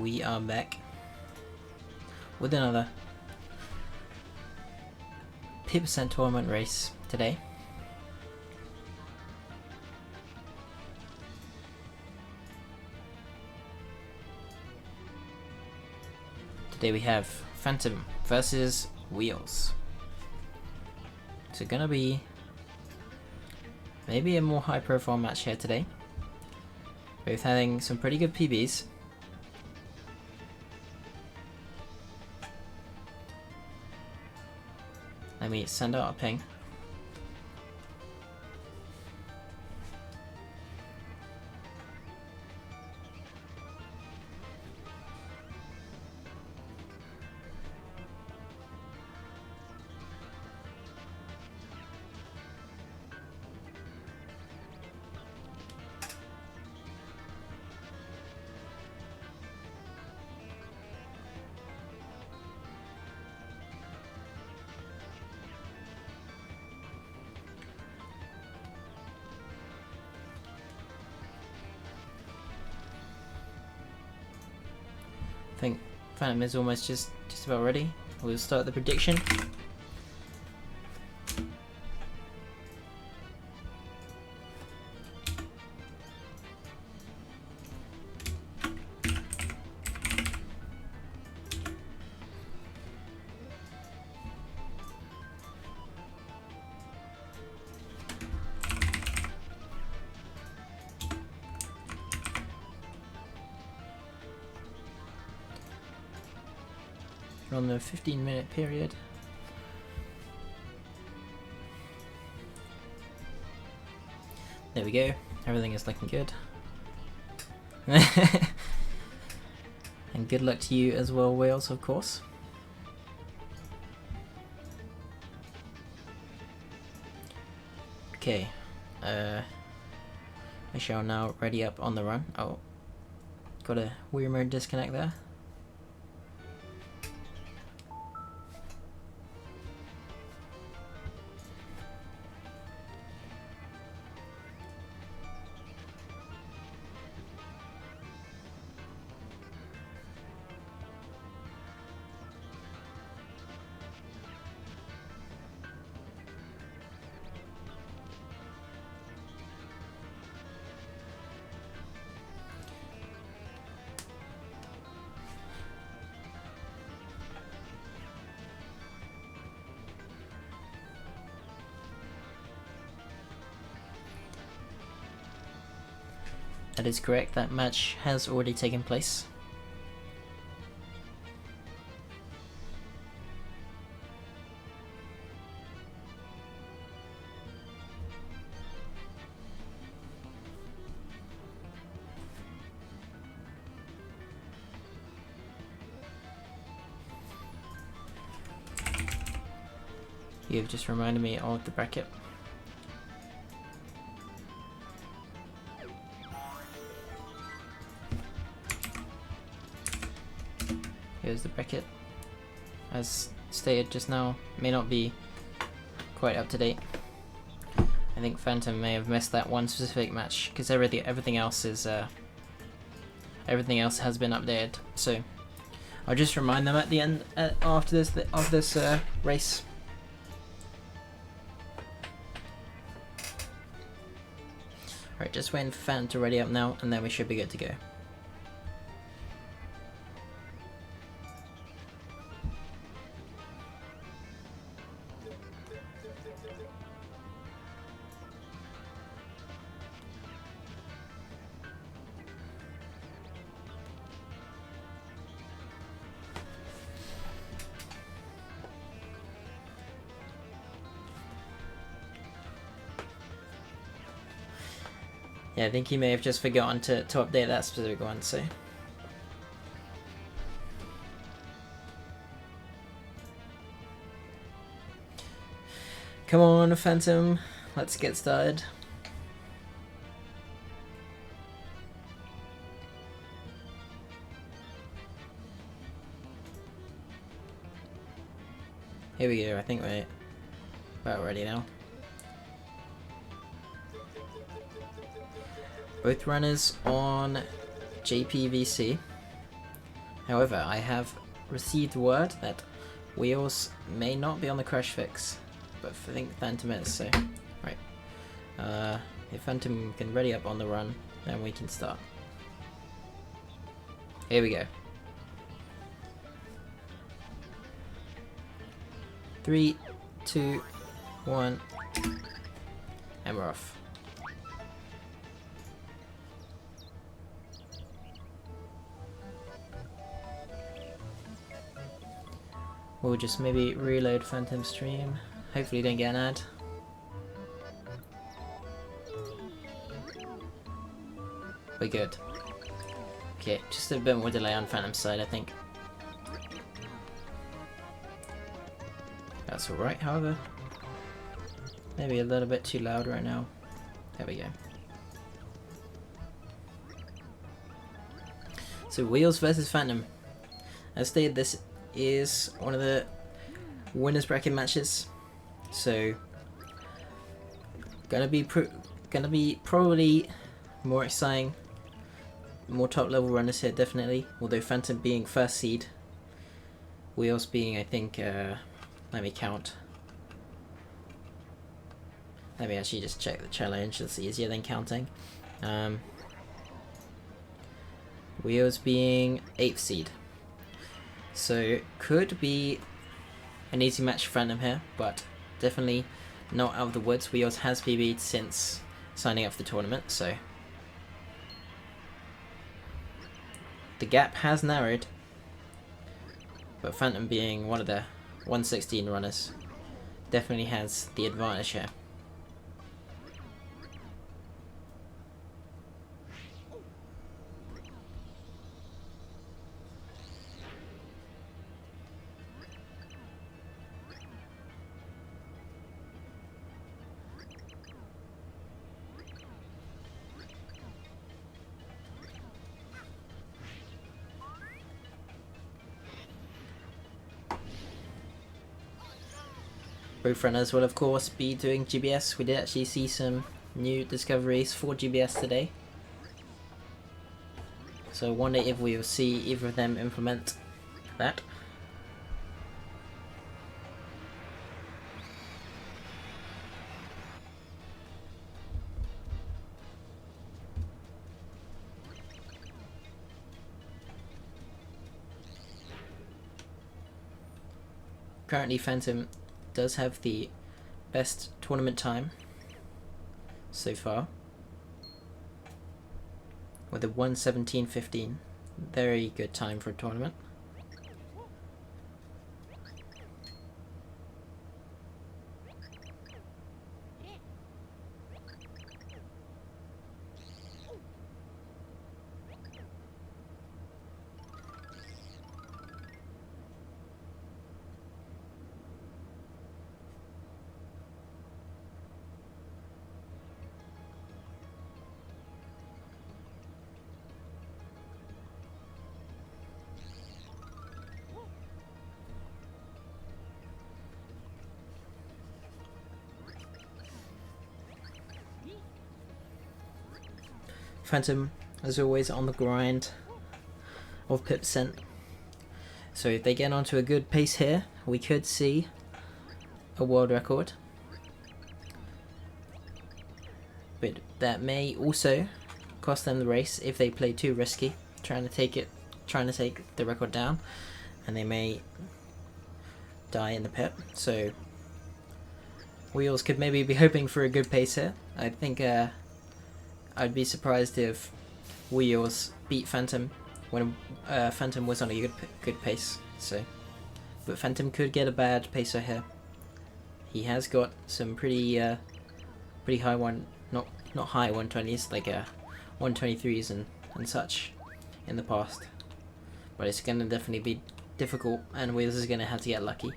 we are back with another P% tournament race today. Today we have Phantom versus Wheels. So gonna be maybe a more high profile match here today. Both having some pretty good PBs. Let me send out a ping. I think Phantom is almost just about ready. We'll start the prediction. We're on the 15-minute period. There we go. Everything is looking good. And good luck to you as well, Wales, of course. Okay. I shall now ready up on the run. Oh. Got a weird mode disconnect there. That is correct, that match has already taken place. You've just reminded me of the bracket. Here's the bracket. As stated just now, may not be quite up to date. I think Phantom may have missed that one specific match because everything else is everything else has been updated. So I'll just remind them at the end after this race. Alright, just waiting for Phantom to ready up now, and then we should be good to go. Yeah, I think he may have just forgotten to update that specific one, so. Come on, Phantom, let's get started. Here we go, I think we're about ready now. Both runners on JPVC. However, I have received word that Wheels may not be on the crash fix, but I think Phantom is, so... Right. If Phantom can ready up on the run, then we can start. Here we go. 3, 2, 1, and we're off. We'll just maybe reload Phantom stream. Hopefully don't get an ad. We're good. Okay, just a bit more delay on Phantom's side, I think. That's alright, however. Maybe a little bit too loud right now. There we go. So Wheels versus Phantom. As stated, this is one of the winners bracket matches. So gonna be probably more exciting, more top level runners here definitely. Although Phantom being first seed, Wheels being I think let me count. Let me actually just check the challenge. It's easier than counting. Wheels being 8th seed. So could be an easy match for Phantom here, but definitely not out of the woods. Wheels has PB'd since signing up for the tournament, so the gap has narrowed. But Phantom being one of the 116 runners definitely has the advantage here. Both runners will of course be doing GBS. We did actually see some new discoveries for GBS today. So wonder if we will see either of them implement that. Currently Phantom does have the best tournament time so far with a 1:17.15. Very good time for a tournament. Phantom, as always, on the grind of pip%. So if they get onto a good pace here, we could see a world record. But that may also cost them the race if they play too risky, trying to take the record down, and they may die in the pit. So Wheels could maybe be hoping for a good pace here. I think I'd be surprised if Wheels beat Phantom when Phantom was on a good pace. So, but Phantom could get a bad pacer here. He has got some pretty high not high 120s, like 123s and such in the past. But it's gonna definitely be difficult, and Wheels is gonna have to get lucky.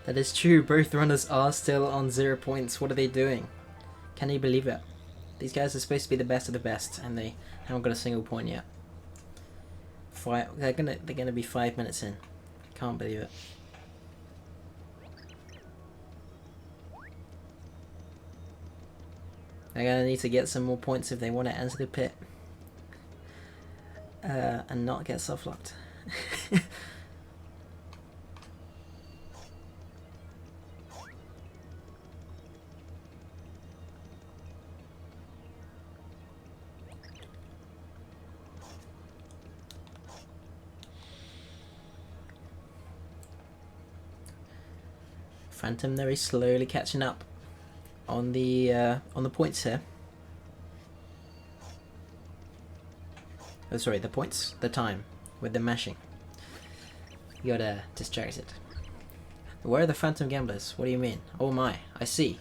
That is true, both runners are still on 0 points. What are they doing? Can you believe it? These guys are supposed to be the best of the best, and they haven't got a single point yet. They're gonna be 5 minutes in. Can't believe it. They're gonna need to get some more points if they want to enter the pit. And not get soft-locked. Phantom very slowly catching up on the points here. Oh, sorry, the points, the time with the mashing. You got distracted. Where are the Phantom gamblers? What do you mean? Oh my, I see.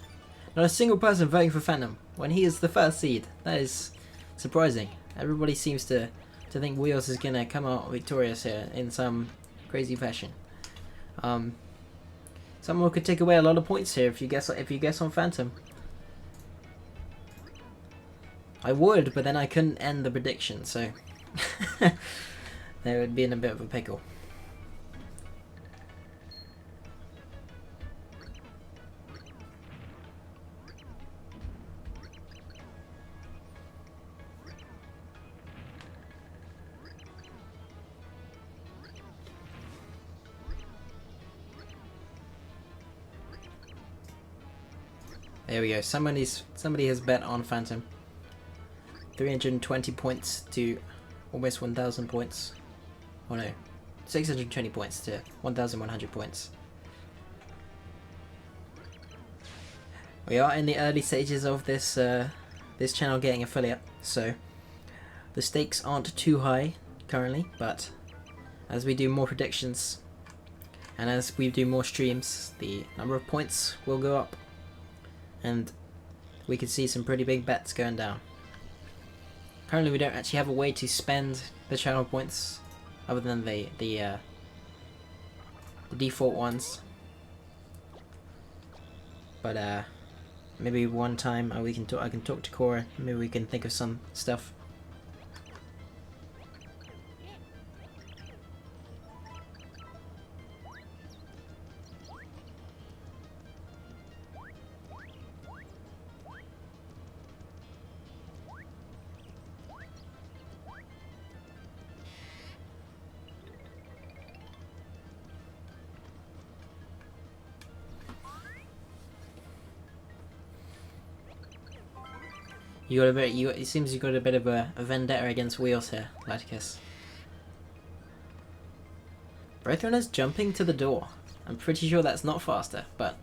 Not a single person voting for Phantom when he is the first seed. That is surprising. Everybody seems to think Wheels is gonna come out victorious here in some crazy fashion. Someone could take away a lot of points here if you guess on Phantom. I would, but then I couldn't end the prediction, so they would be in a bit of a pickle. There we go. Somebody has bet on Phantom. 320 points to almost 1,000 points. Oh no, 620 points to 1,100 points. We are in the early stages of this this channel getting affiliate, so the stakes aren't too high currently. But as we do more predictions and as we do more streams, the number of points will go up, and we could see some pretty big bets going down. Currently we don't actually have a way to spend the channel points other than the default ones. But maybe one time I can talk to Cora, maybe we can think of some stuff. You got a bit. It seems you got a bit of a vendetta against Wheels here, Laticus. Both runners jumping to the door. I'm pretty sure that's not faster, but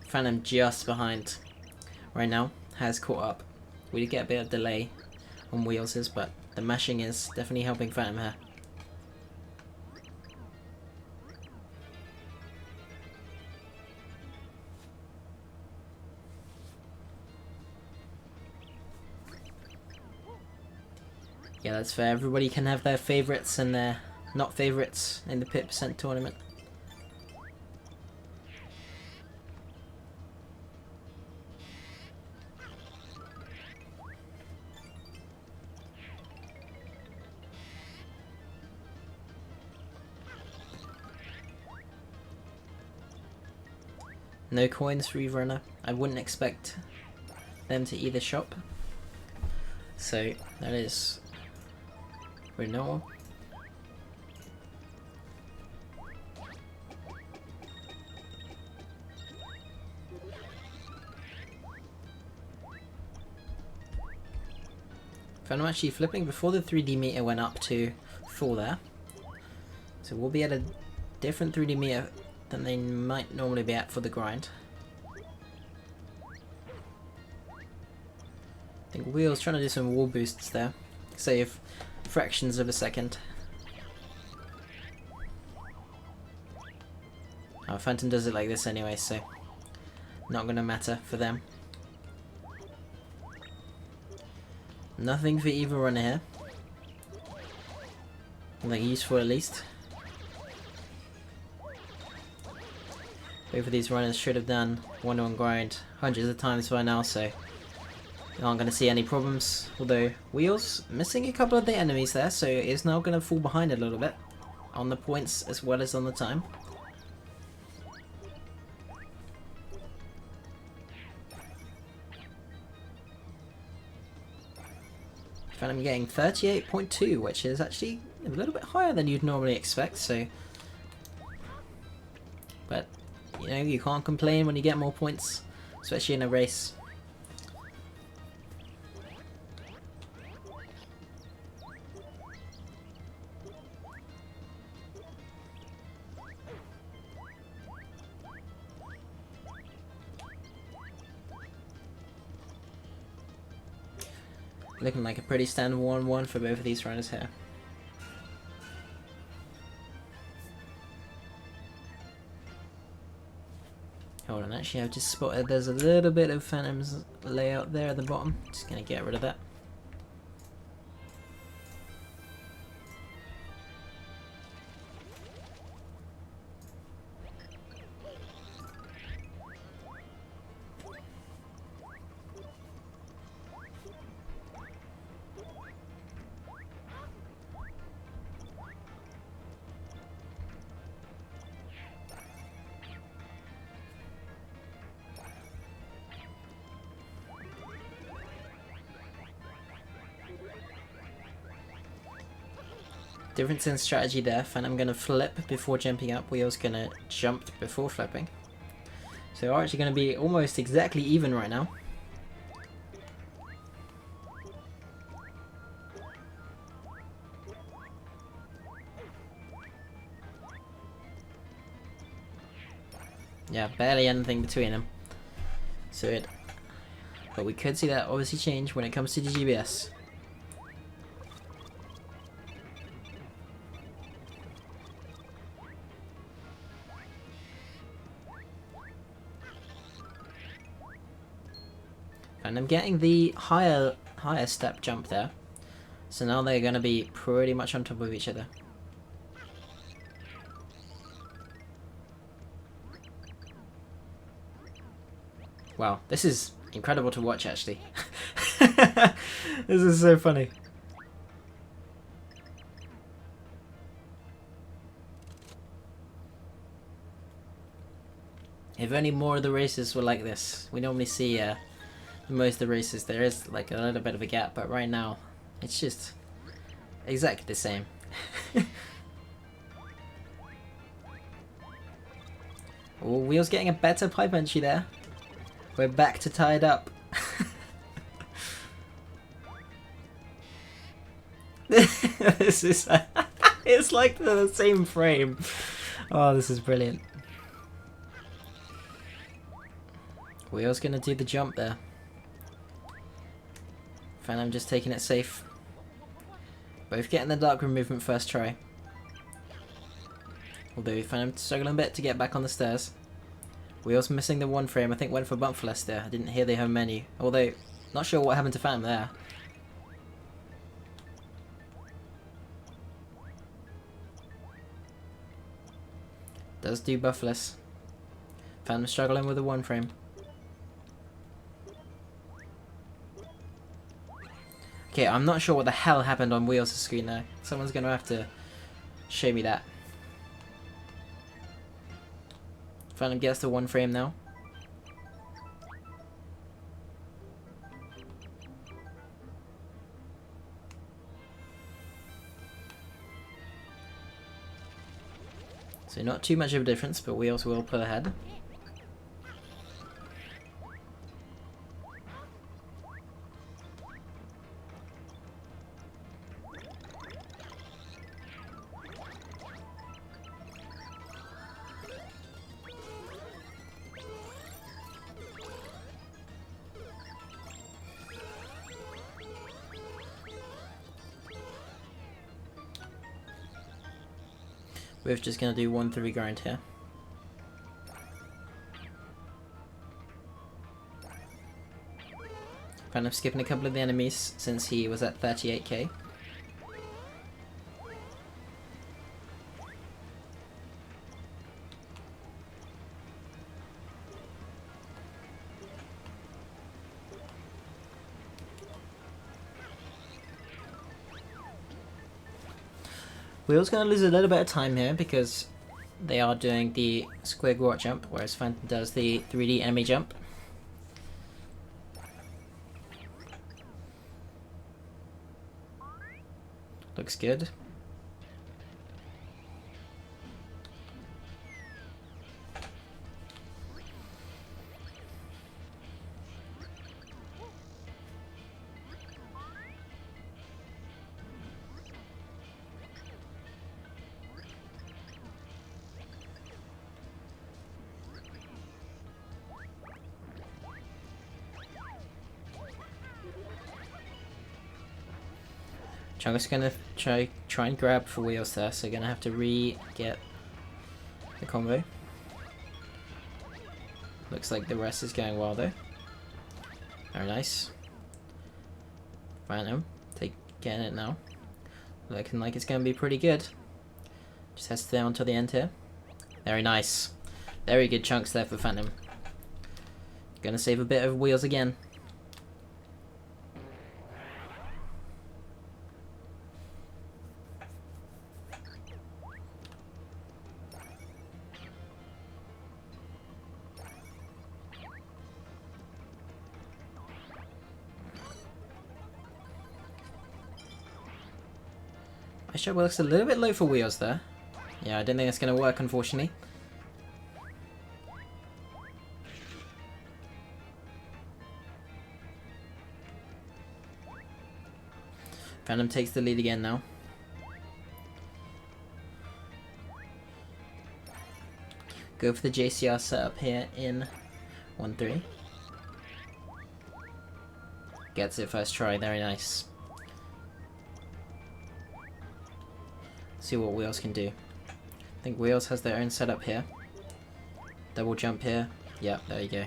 Phantom just behind right now has caught up. We did get a bit of delay on Wheels's, but the mashing is definitely helping Phantom here. Yeah, that's fair. Everybody can have their favourites and their not favourites in the pit percent tournament. No coins for Eve Runner. I wouldn't expect them to either shop. So that is renewal. I'm actually flipping before the 3D meter went up to full there. So we'll be at a different 3D meter than they might normally be at for the grind. I think Wheel's trying to do some wall boosts there. Save fractions of a second. Oh, Phantom does it like this anyway, so not gonna matter for them. Nothing for either runner here. Something useful at least. Both of these runners should have done 1-on grind hundreds of times by now, so you aren't going to see any problems. Although Wheels missing a couple of the enemies there, so is now going to fall behind a little bit on the points as well as on the time. I'm getting 38.2, which is actually a little bit higher than you'd normally expect, so... But, you know, you can't complain when you get more points, especially in a race. Looking like a pretty standard 1-1 for both of these runners here. Hold on, actually I've just spotted there's a little bit of Phantom's layout there at the bottom. Just gonna get rid of that. Difference in strategy there. Phantom gonna flip before jumping up. Wheel's gonna jump before flipping. So we're actually gonna be almost exactly even right now. Yeah, barely anything between them. But we could see that obviously change when it comes to the GBS. And I'm getting the higher step jump there. So now they're going to be pretty much on top of each other. Wow, this is incredible to watch actually. This is so funny. If only more of the races were like this. We normally see most of the races there is like a little bit of a gap, but right now it's just exactly the same. Oh, Wheel's getting a better pipe entry there. We're back to tied up. This is it's like the same frame. Oh, this is brilliant. Wheel's gonna do the jump there. Phantom just taking it safe. Both getting the darkroom movement first try. Although Phantom struggling a bit to get back on the stairs. Wheels missing the one frame. I think went for bump flash there. I didn't hear the home menu. Although, not sure what happened to Phantom there. Does do buffless. Phantom struggling with the one frame. Okay, I'm not sure what the hell happened on Wheels' screen there. Someone's gonna have to show me that. Phantom gets the one frame now. So not too much of a difference, but Wheels will pull ahead. We're just going to do 1-3 grind here. Kind of skipping a couple of the enemies since he was at 38k. Wheel's going to lose a little bit of time here because they are doing the square walk jump, whereas Phantom does the 3D enemy jump. Looks good. Chungus gonna try and grab for wheels there, so gonna have to get the combo. Looks like the rest is going well though. Very nice. Phantom, getting it now. Looking like it's gonna be pretty good. Just has to stay on till the end here. Very nice. Very good chunks there for Phantom. Gonna save a bit of wheels again. My shot looks a little bit low for wheels there. Yeah, I don't think that's going to work, unfortunately. Phantom takes the lead again now. Go for the JCR setup here in 1-3. Gets it first try, very nice. See what Wheels can do. I think Wheels has their own setup here. Double jump here. Yeah, there you go.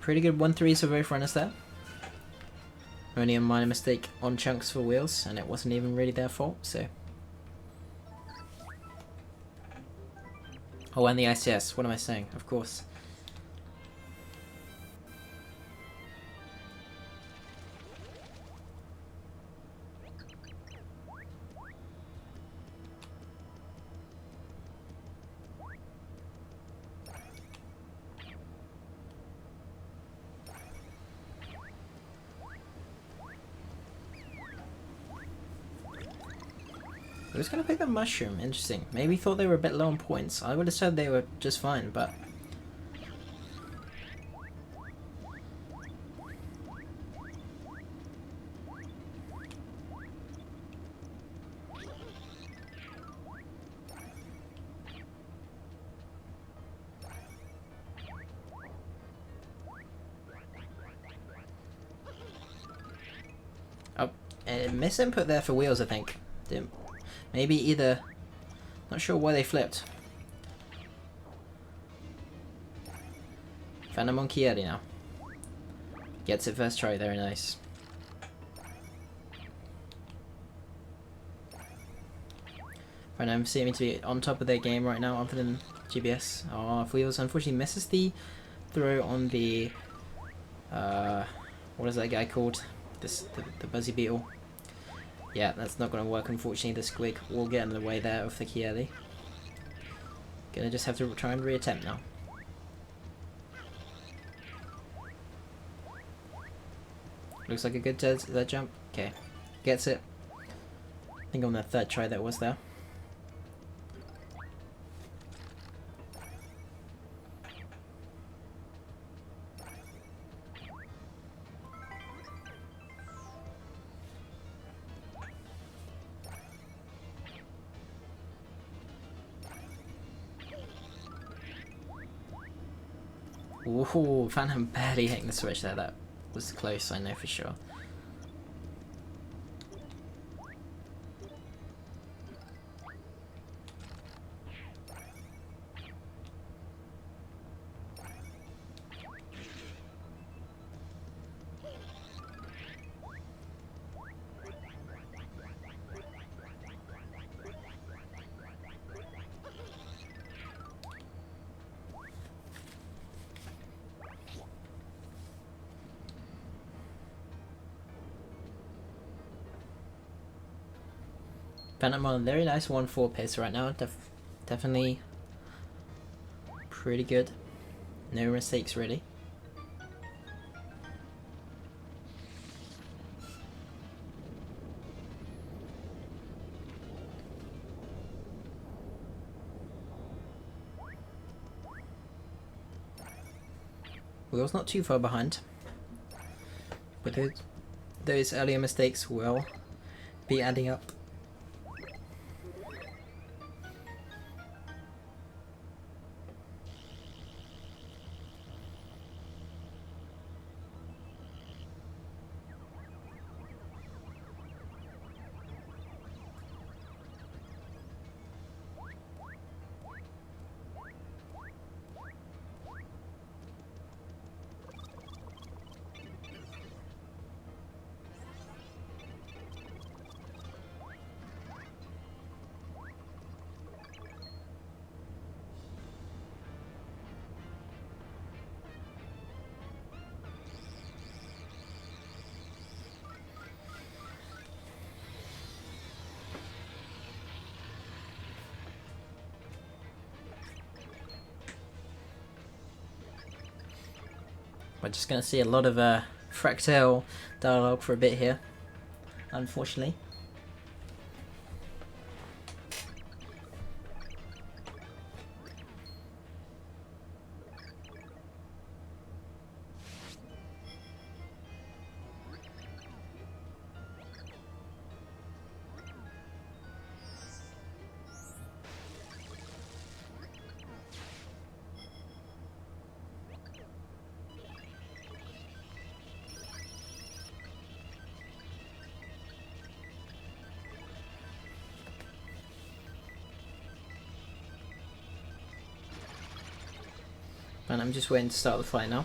Pretty good 1-3 survey for runners there. Only a minor mistake on chunks for Wheels, and it wasn't even really their fault, so. Oh, and the ICS, what am I saying? Of course. I was gonna pick the mushroom, interesting. Maybe thought they were a bit low on points. I would have said they were just fine, but... Oh, misinput there for Wheels, I think. Maybe either... Not sure why they flipped. Phantom on Kieri now. Gets it first try, very nice. Phantom seeming to be on top of their game right now, other than GBS. Oh, Wheels unfortunately misses the throw on the... what is that guy called? The Buzzy Beetle. Yeah, that's not going to work, unfortunately. The Squig will get in the way there of the Kieli. Gonna just have to try and reattempt now. Looks like a good that jump. Okay, gets it. I think on that third try that was there. Ooh, Phantom barely hitting the switch there. That was close, I know for sure. Phantom on a very nice 1-4 pace right now. Definitely pretty good. No mistakes really. Wheel's not too far behind, but those earlier mistakes will be adding up. We're just going to see a lot of Fractal dialogue for a bit here, unfortunately. And I'm just waiting to start the fight now.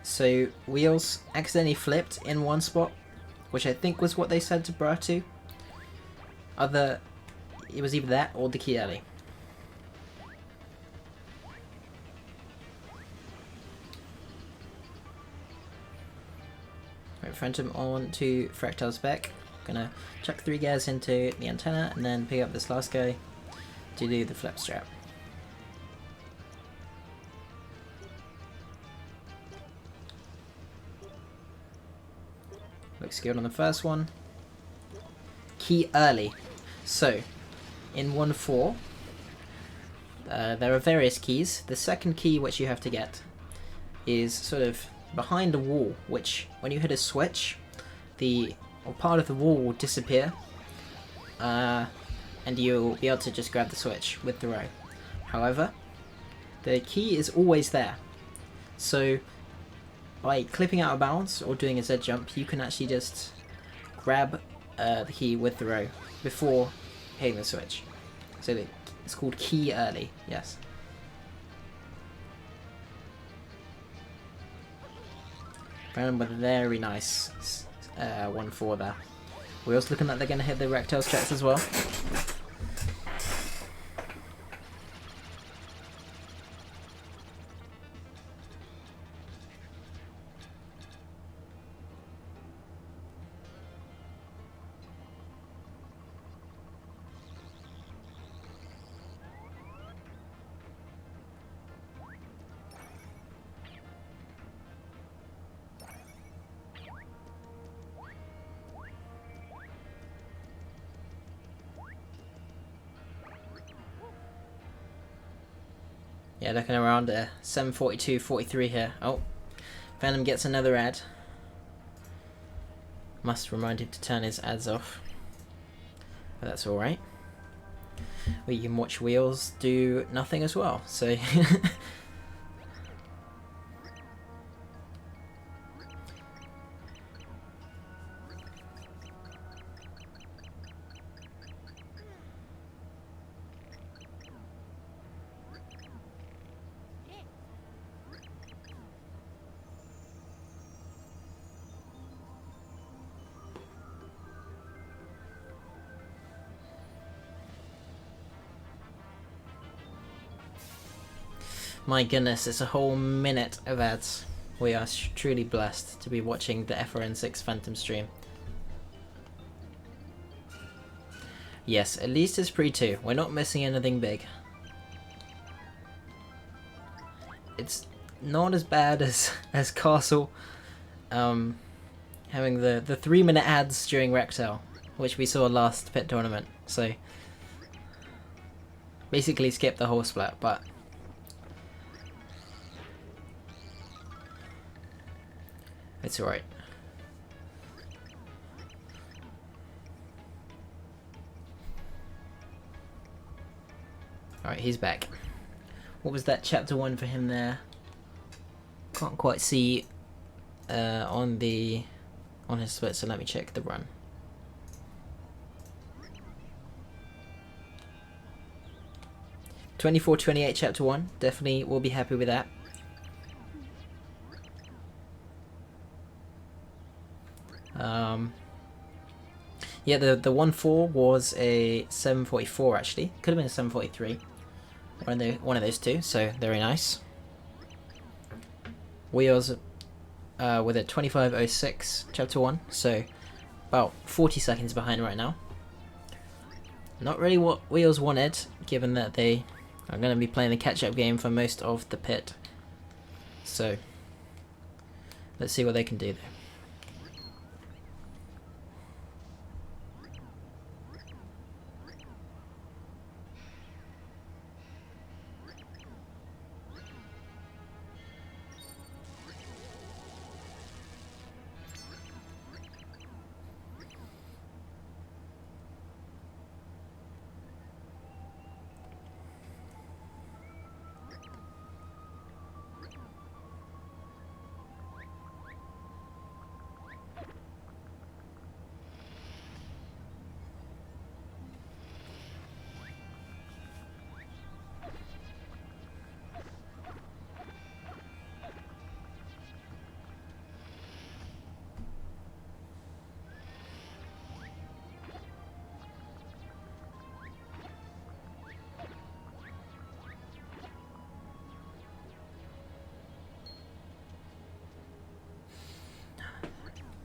So Wheels accidentally flipped in one spot, which I think was what they said to Bratu. It was either that or the key early. Right, Phantom on to Fractal's back. Gonna chuck 3 gears into the antenna and then pick up this last guy to do the flip strap. Looks good on the first one. Key early. So, in 1-4, there are various keys. The second key which you have to get is sort of behind a wall, which when you hit a switch, part of the wall will disappear, and you'll be able to just grab the switch with the row. However, the key is always there. So, by clipping out of bounds or doing a Z jump, you can actually just grab the key with the row before hitting the switch. So it's called key early, yes. Brandon with a very nice 1-4 there. We're also looking like they're going to hit the Rectails checks as well. Yeah, looking around 742.43 here. Oh, Phantom gets another ad. Must remind him to turn his ads off. But that's alright. We can watch Wheels do nothing as well, so... My goodness, it's a whole minute of ads. We are truly blessed to be watching the FRN6 Phantom stream. Yes, at least it's pre-2. We're not missing anything big. It's not as bad as Castle having the 3-minute ads during Rectel, which we saw last pit tournament. So basically skip the whole split, but it's alright. Alright, he's back. What was that chapter 1 for him there? Can't quite see on his split, so let me check the run. (24:28) chapter 1. Definitely will be happy with that. Yeah, the 1-4 was a 7:44 actually. Could have been a 7:43. One of those two. So very nice. Wheels with a 25:06 chapter 1. So about 40 seconds behind right now. Not really what Wheels wanted, given that they are going to be playing the catch-up game for most of the pit. So let's see what they can do there.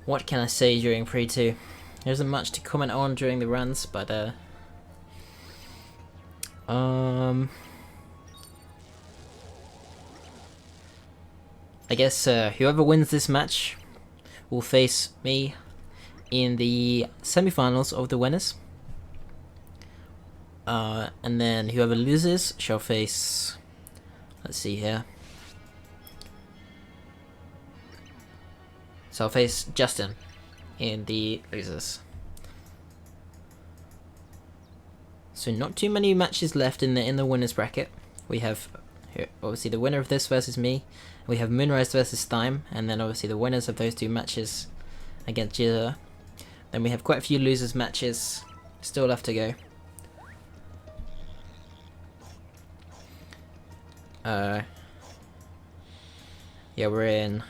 What can I say during pre-2? There isn't much to comment on during the runs, but I guess whoever wins this match will face me in the semi-finals of the winners. And then whoever loses shall face, let's see here. So I'll face Justin in the losers. So not too many matches left in the winners bracket. We have here, obviously the winner of this versus me. We have Moonrise versus Thyme, and then obviously the winners of those two matches against Jira. Then we have quite a few losers matches still left to go. Yeah, we're in.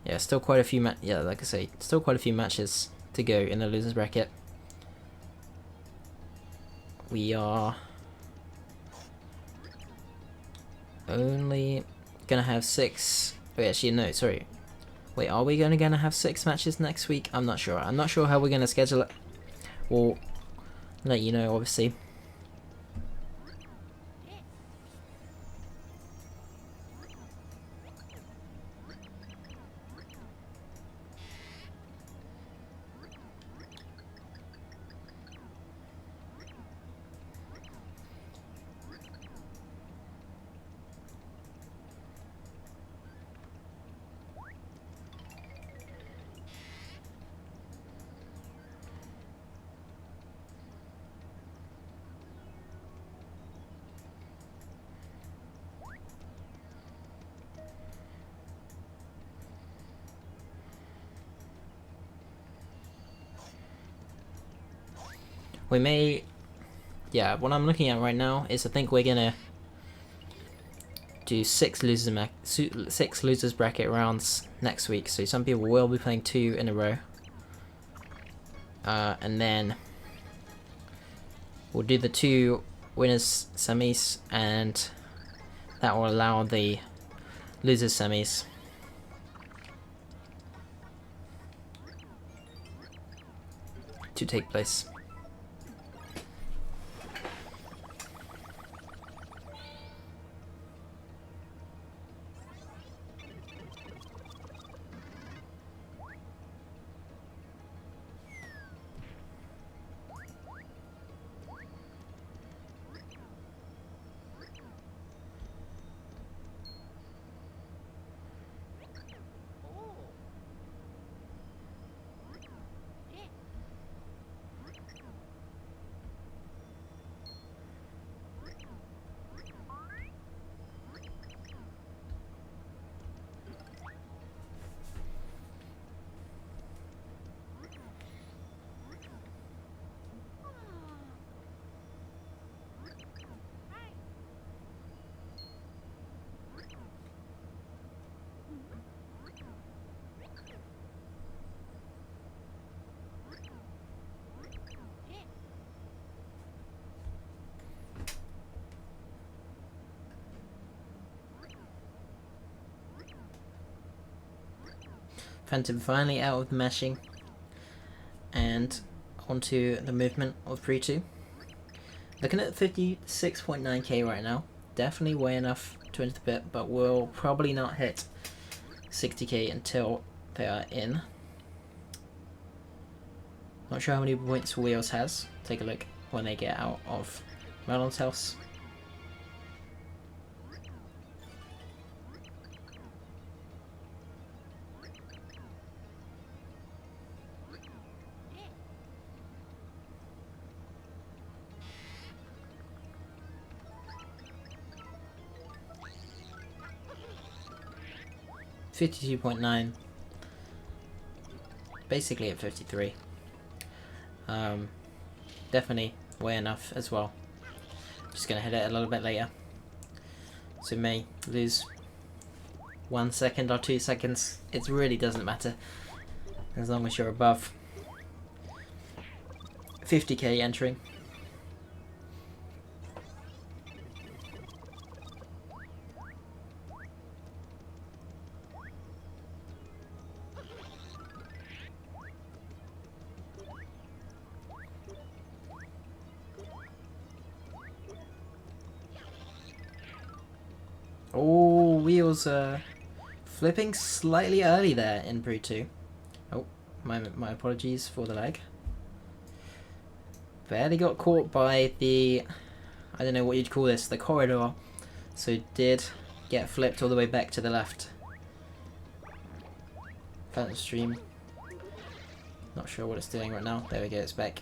Yeah, still quite a few yeah, like I say, still quite a few matches to go in the losers bracket. We are only gonna have 6. Wait, actually, no, sorry. Wait, are we gonna have 6 matches next week? I'm not sure. I'm not sure how we're gonna schedule it. We'll let you know, obviously. We may, yeah, what I'm looking at right now is I think we're gonna do 6 losers bracket rounds next week. So some people will be playing 2 in a row, and then we'll do the 2 winners semis, and that will allow the losers semis. To take place. Phantom finally out of the mashing and onto the movement of Pre-2. Looking at 56.9k right now, definitely way enough to enter the pit, but will probably not hit 60k until they are in. Not sure how many points Wheels has. Take a look when they get out of Melon's house. $52.9, basically at 53. Definitely way enough as well. Just gonna hit it a little bit later, so may lose 1 second or 2 seconds. It really doesn't matter as long as you're above 50k entering. Oh, Wheels flipping slightly early there in Pre-2. Oh, my apologies for the lag. Barely got caught by the, I don't know what you'd call this, the corridor. So did get flipped all the way back to the left. Phantom Stream. Not sure what it's doing right now. There we go, it's back.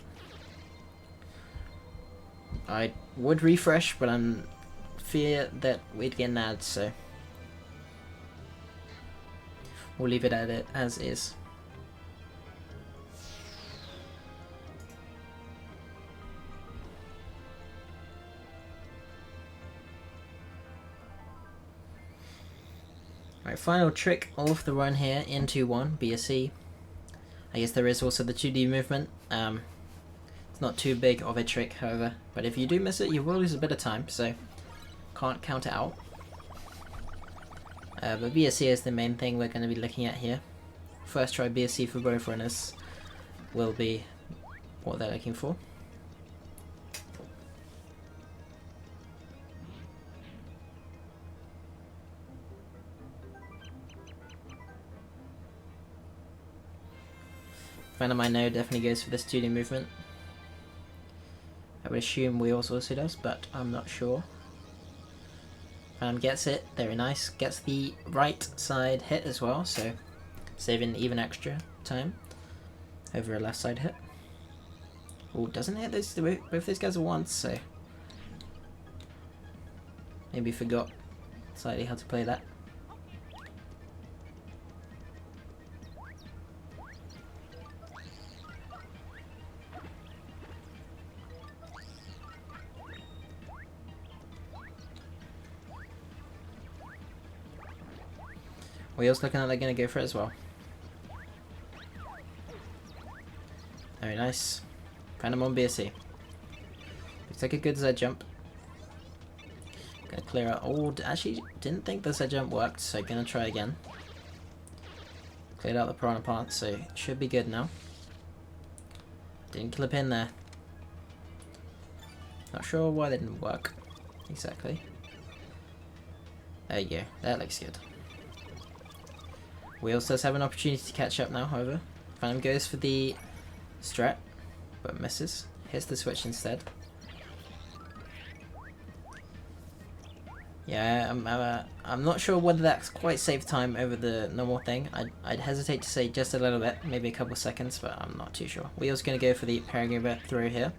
I would refresh, but I'm fear that we'd get an ad, so we'll leave it at it as is. Right, final trick of the run here into 1 BSC. I guess there is also the 2D movement. It's not too big of a trick, however, but if you do miss it, you will lose a bit of time, so can't count it out. But BSC is the main thing we're going to be looking at here. First try BSC for both runners will be what they're looking for. Phantom I know definitely goes for this 2D movement. I would assume Wheels also does, but I'm not sure. Gets it, very nice. Gets the right side hit as well, so saving even extra time over a left side hit. Oh, doesn't hit those, both those guys at once, so maybe forgot slightly how to play that. Wheels looking like they're going to go for it as well. Very nice. Phantom on BSC. Looks like a good Z jump. Gonna clear out. Oh, actually didn't think the set jump worked, so gonna try again. Cleared out the piranha plant, so should be good now. Didn't clip in there. Not sure why they didn't work exactly. There you go. That looks good. Wheels does have an opportunity to catch up now, however. Phantom goes for the strat, but misses. Hits the switch instead. Yeah, I'm not sure whether that's quite save time over the normal thing. I'd hesitate to say just a little bit, maybe a couple seconds, but I'm not too sure. Wheel's going to go for the parrying over throw here.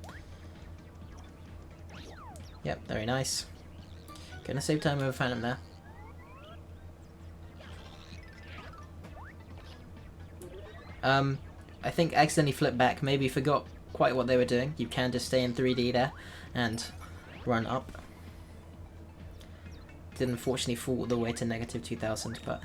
Yep, very nice. Gonna save time over Phantom there. I think accidentally flipped back, maybe forgot quite what they were doing. You can just stay in 3D there and run up. Did unfortunately fall all the way to negative 2000, but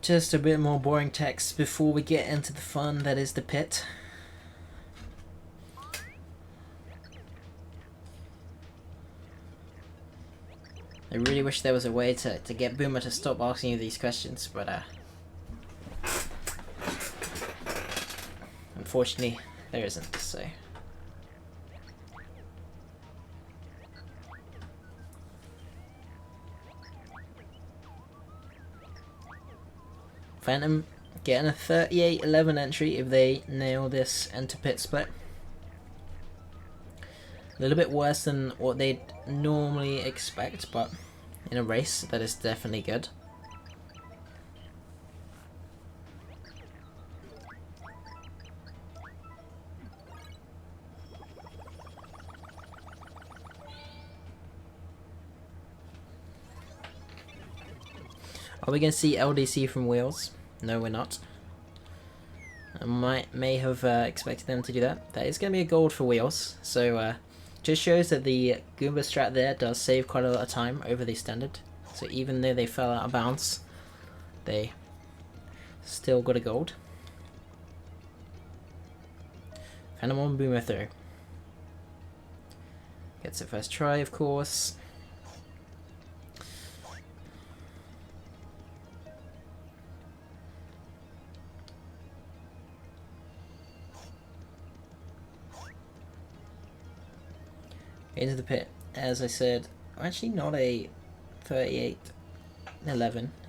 just a bit more boring text before we get into the fun that is the pit. I really wish there was a way to get Boomer to stop asking you these questions, but unfortunately there isn't, so. Phantom getting a 38-11 entry if they nail this enter pit split. A little bit worse than what they'd normally expect, but in a race that is definitely good. Are we going to see LDC from Wheels? No, we're not. I may have expected them to do that. That is going to be a gold for Wheels, so just shows that the Goomba strat there does save quite a lot of time over the standard. So even though they fell out of bounds, they still got a gold. Phantom on Boomer through. Gets it first try, of course. Into the pit, as I said, actually not a 38-11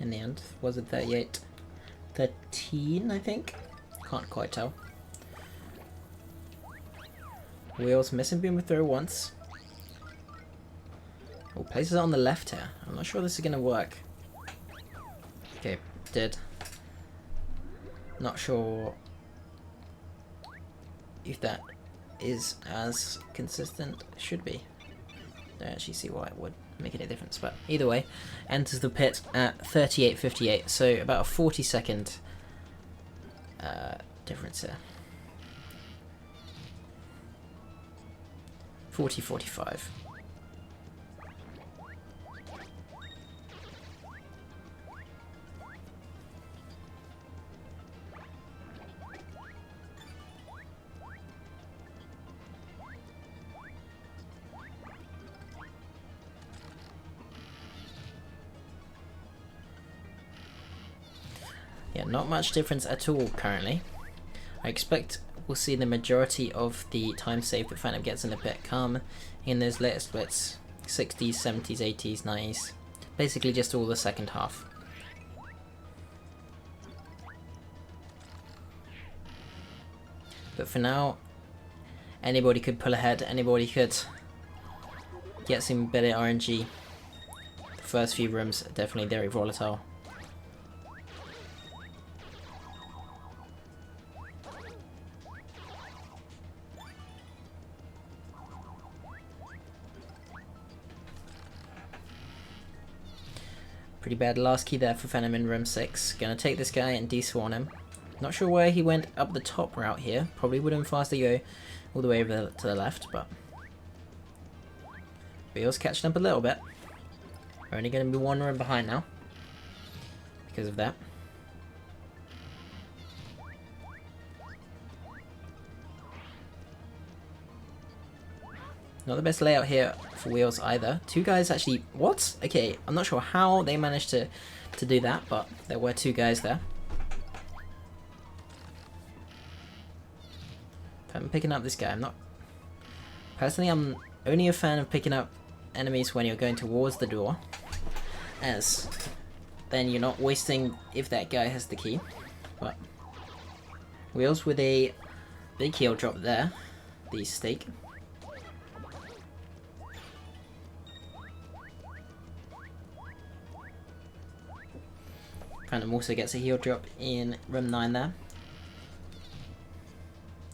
in the end. Was it 38-13, I think? Can't quite tell. Wheels missing Boomer throw once. Oh, places it on the left here. I'm not sure this is going to work. Okay, did. Not sure if that is as consistent. Should be. Don't actually see why it would make any difference, but either way, enters the pit at 38.58, so about a 40-second difference here. 40-45. Yeah, not much difference at all currently. I expect we'll see the majority of the time save that Phantom gets in the pit come in those later splits. 60s, 70s, 80s, 90s. Basically just all the second half. But for now, anybody could pull ahead, anybody could get some better RNG. The first few rooms are definitely very volatile. Pretty bad last key there for Phantom in room 6. Gonna take this guy and despawn him. Not sure why he went up the top route here. Probably would have been faster to go all the way over to the left, but Wheels catching up a little bit. We're only going to be one room behind now because of that. Not the best layout here for Wheels either. Two guys actually... What? Okay, I'm not sure how they managed to do that, but there were two guys there. If I'm picking up this guy, I'm not... Personally, I'm only a fan of picking up enemies when you're going towards the door, as then you're not wasting if that guy has the key. But Wheels with a big heal drop there, the stake. Phantom also gets a heal drop in room 9 there.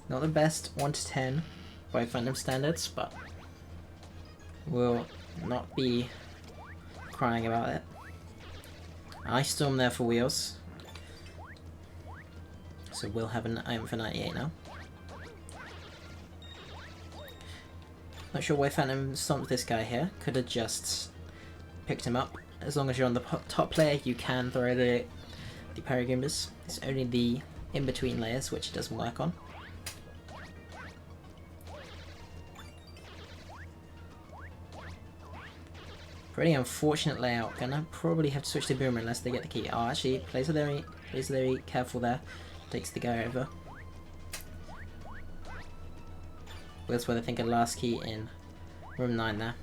Not the best 1 to 10 by Phantom standards, but will not be crying about it. Ice Storm there for Wheels. So we'll have an item for 98 now. Not sure why Phantom stomped this guy here. Could have just picked him up. As long as you're on the top layer, you can throw the Paragoombas. It's only the in-between layers which it doesn't work on. Pretty unfortunate layout. Gonna probably have to switch to Boomer unless they get the key. Oh, actually, plays very careful there. Takes the guy over. That's where I think a last key in room 9 there.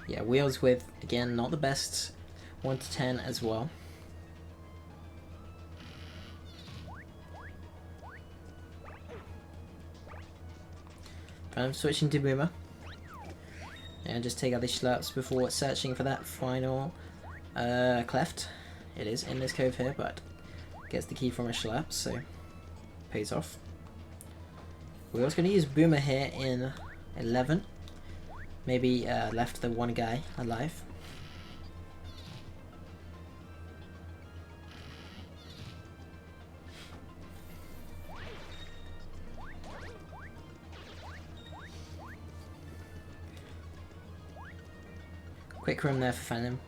Yeah, Wheels with, again, not the best 1 to 10 as well. I'm switching to Boomer. And just take out these schlaps before searching for that final cleft. It is in this cove here, but gets the key from a schlap, so pays off. We're also going to use Boomer here in 11. Maybe left the one guy alive. Quick room there for Phantom.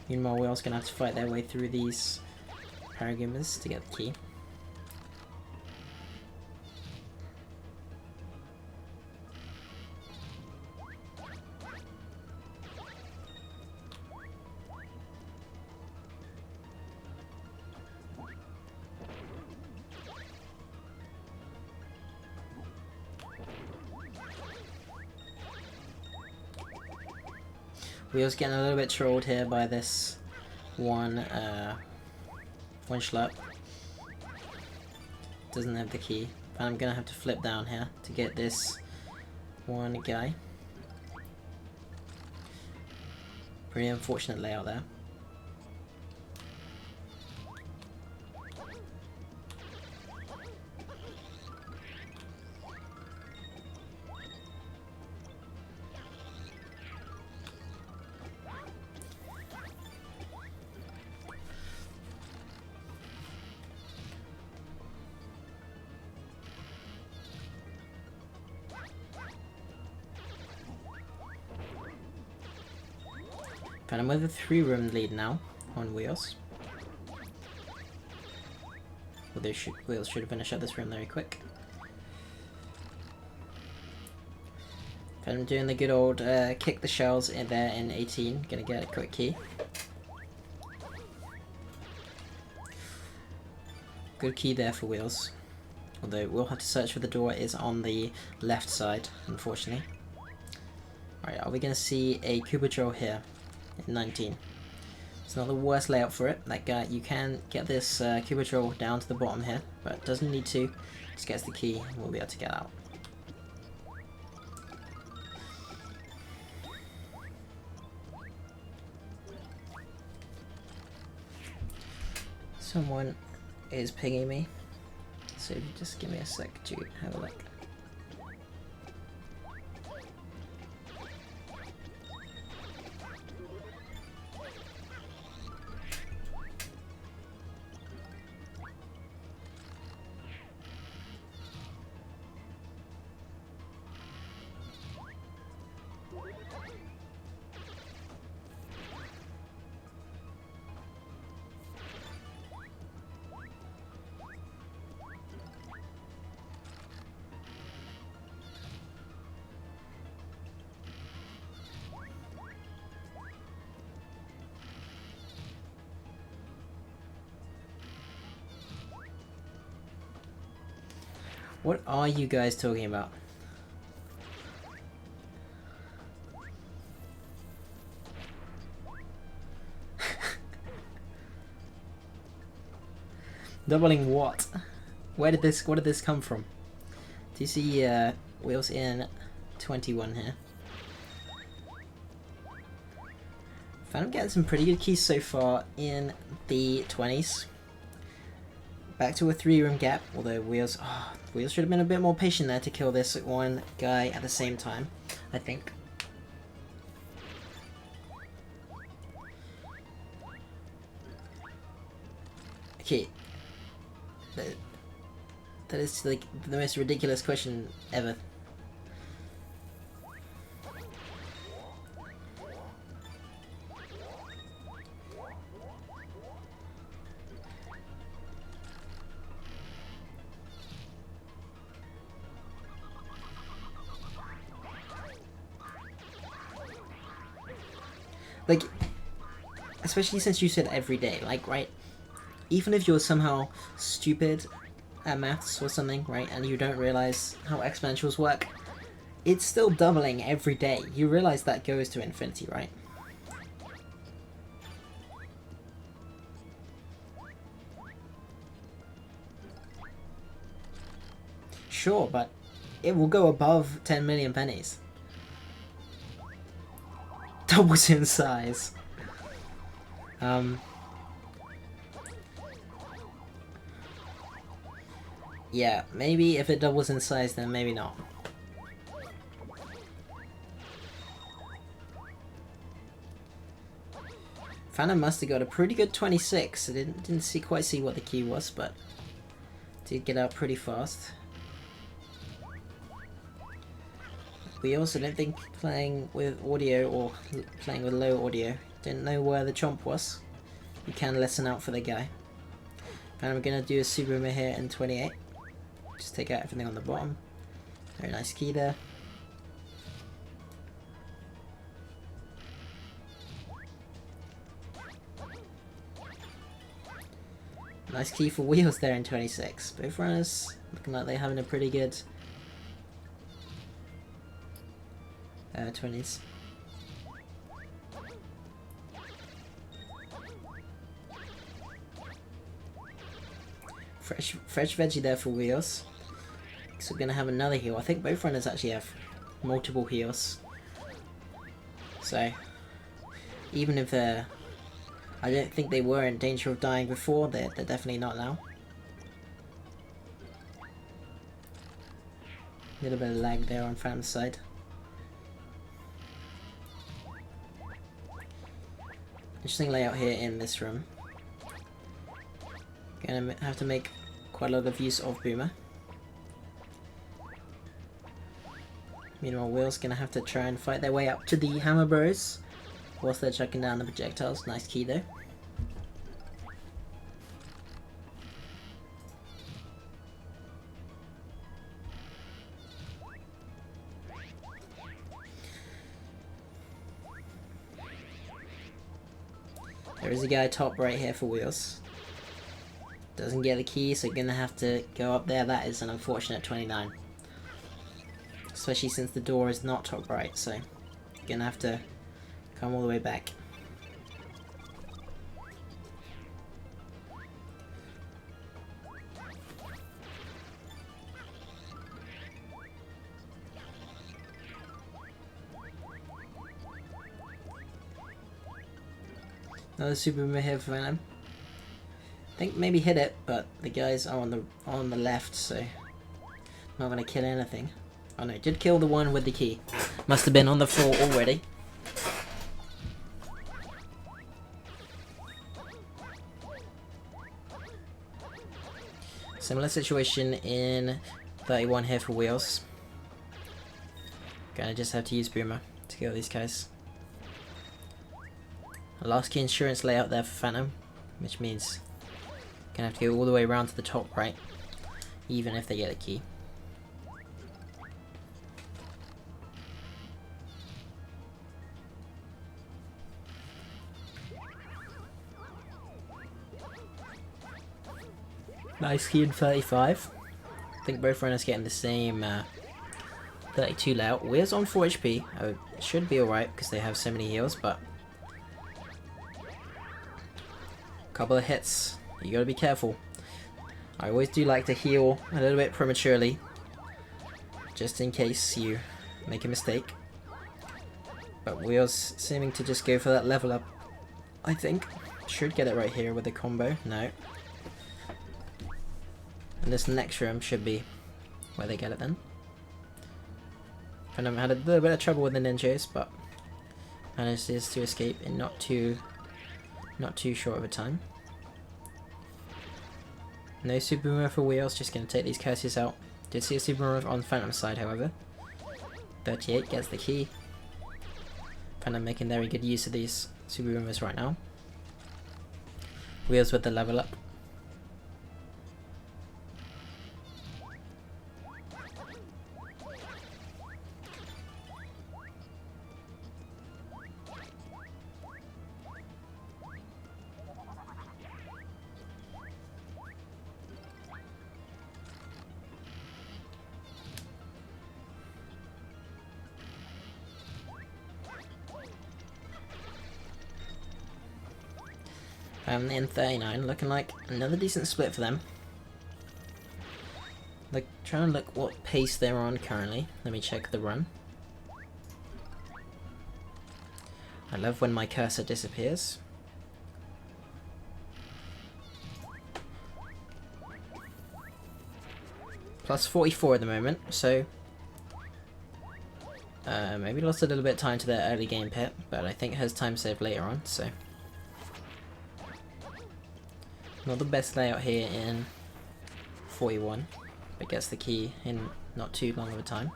Meanwhile, we're also going to have to fight their way through these Paragoombas to get the key. Wheels getting a little bit trolled here by this one schlap. Doesn't have the key. But I'm gonna have to flip down here to get this one guy. Pretty unfortunate layout there. Phantom with a 3-room lead now on Wheels. Although Wheels should have finished up this room very quick. Phantom doing the good old kick the shells in there in 18. Gonna get a quick key. Good key there for Wheels. Although we'll have to search for the door. It is on the left side, unfortunately. Alright, are we gonna see a Koopa Troll here? 19. It's not the worst layout for it. Like, you can get this Cubitrol down to the bottom here, but doesn't need to. Just gets the key and we'll be able to get out. Someone is pinging me, so just give me a sec to have a look. What are you guys talking about? Doubling what? What did this come from? Do you see wheels in 21 here? Phantom getting some pretty good keys so far in the 20s. Back to a 3-room gap, although Wheels should have been a bit more patient there to kill this one guy at the same time, I think. Okay. That is like the most ridiculous question ever. Like, especially since you said every day, like, right? Even if you're somehow stupid at maths or something, right, and you don't realize how exponentials work, it's still doubling every day. You realize that goes to infinity, right? Sure, but it will go above 10 million pennies. Doubles in size. Yeah, maybe if it doubles in size, then maybe not. Phantom must have got a pretty good 26. I didn't quite see what the key was, but did get out pretty fast. We also don't think playing with audio or playing with low audio, didn't know where the chomp was. You can listen out for the guy. And I'm gonna do a super rimmer here in 28. Just take out everything on the bottom. Very nice key there. Nice key for Wheels there in 26. Both runners looking like they're having a pretty good 20s. Fresh veggie there for Wheels. So we're gonna have another heal. I think both runners actually have multiple heals. So even if they're, I don't think they were in danger of dying before, they're definitely not now. A little bit of lag there on Phantom's side. Interesting layout here in this room. Gonna have to make quite a lot of use of Boomer. Meanwhile, Will's gonna have to try and fight their way up to the Hammer Bros whilst they're chucking down the projectiles. Nice key though. There is a guy top right here for Wheels. Doesn't get the key, so gonna have to go up there. That is an unfortunate 29. Especially since the door is not top right, so gonna have to come all the way back. Another super boomer here for Phantom. I think maybe hit it, but the guys are on the left, so not gonna kill anything. Oh no, did kill the one with the key. Must have been on the floor already. Similar situation in 31 here for Wheels. Gonna just have to use Boomer to kill these guys. Last key insurance layout there for Phantom, which means gonna have to go all the way around to the top right, even if they get a key. Nice key in 35. I think both runners getting the same 32 layout. Weir's on 4 HP. Oh, it should be alright because they have so many heals, but couple of hits. You gotta be careful. I always do like to heal a little bit prematurely, just in case you make a mistake. But Wheels seeming to just go for that level up, I think. Should get it right here with the combo. No. And this next room should be where they get it then. Phantom had a little bit of trouble with the ninjas, but managed to escape in not too short of a time. No super move for Wheels, just gonna take these curses out. Did see a super move on Phantom's side, however. 38 gets the key. Phantom making very good use of these super moves right now. Wheels with the level up. In 39, looking like another decent split for them. Like, trying to look what pace they're on currently. Let me check the run. I love when my cursor disappears. Plus 44 at the moment, so maybe lost a little bit of time to their early game pit, but I think has time saved later on, so not the best layout here in 41, but gets the key in not too long of a time.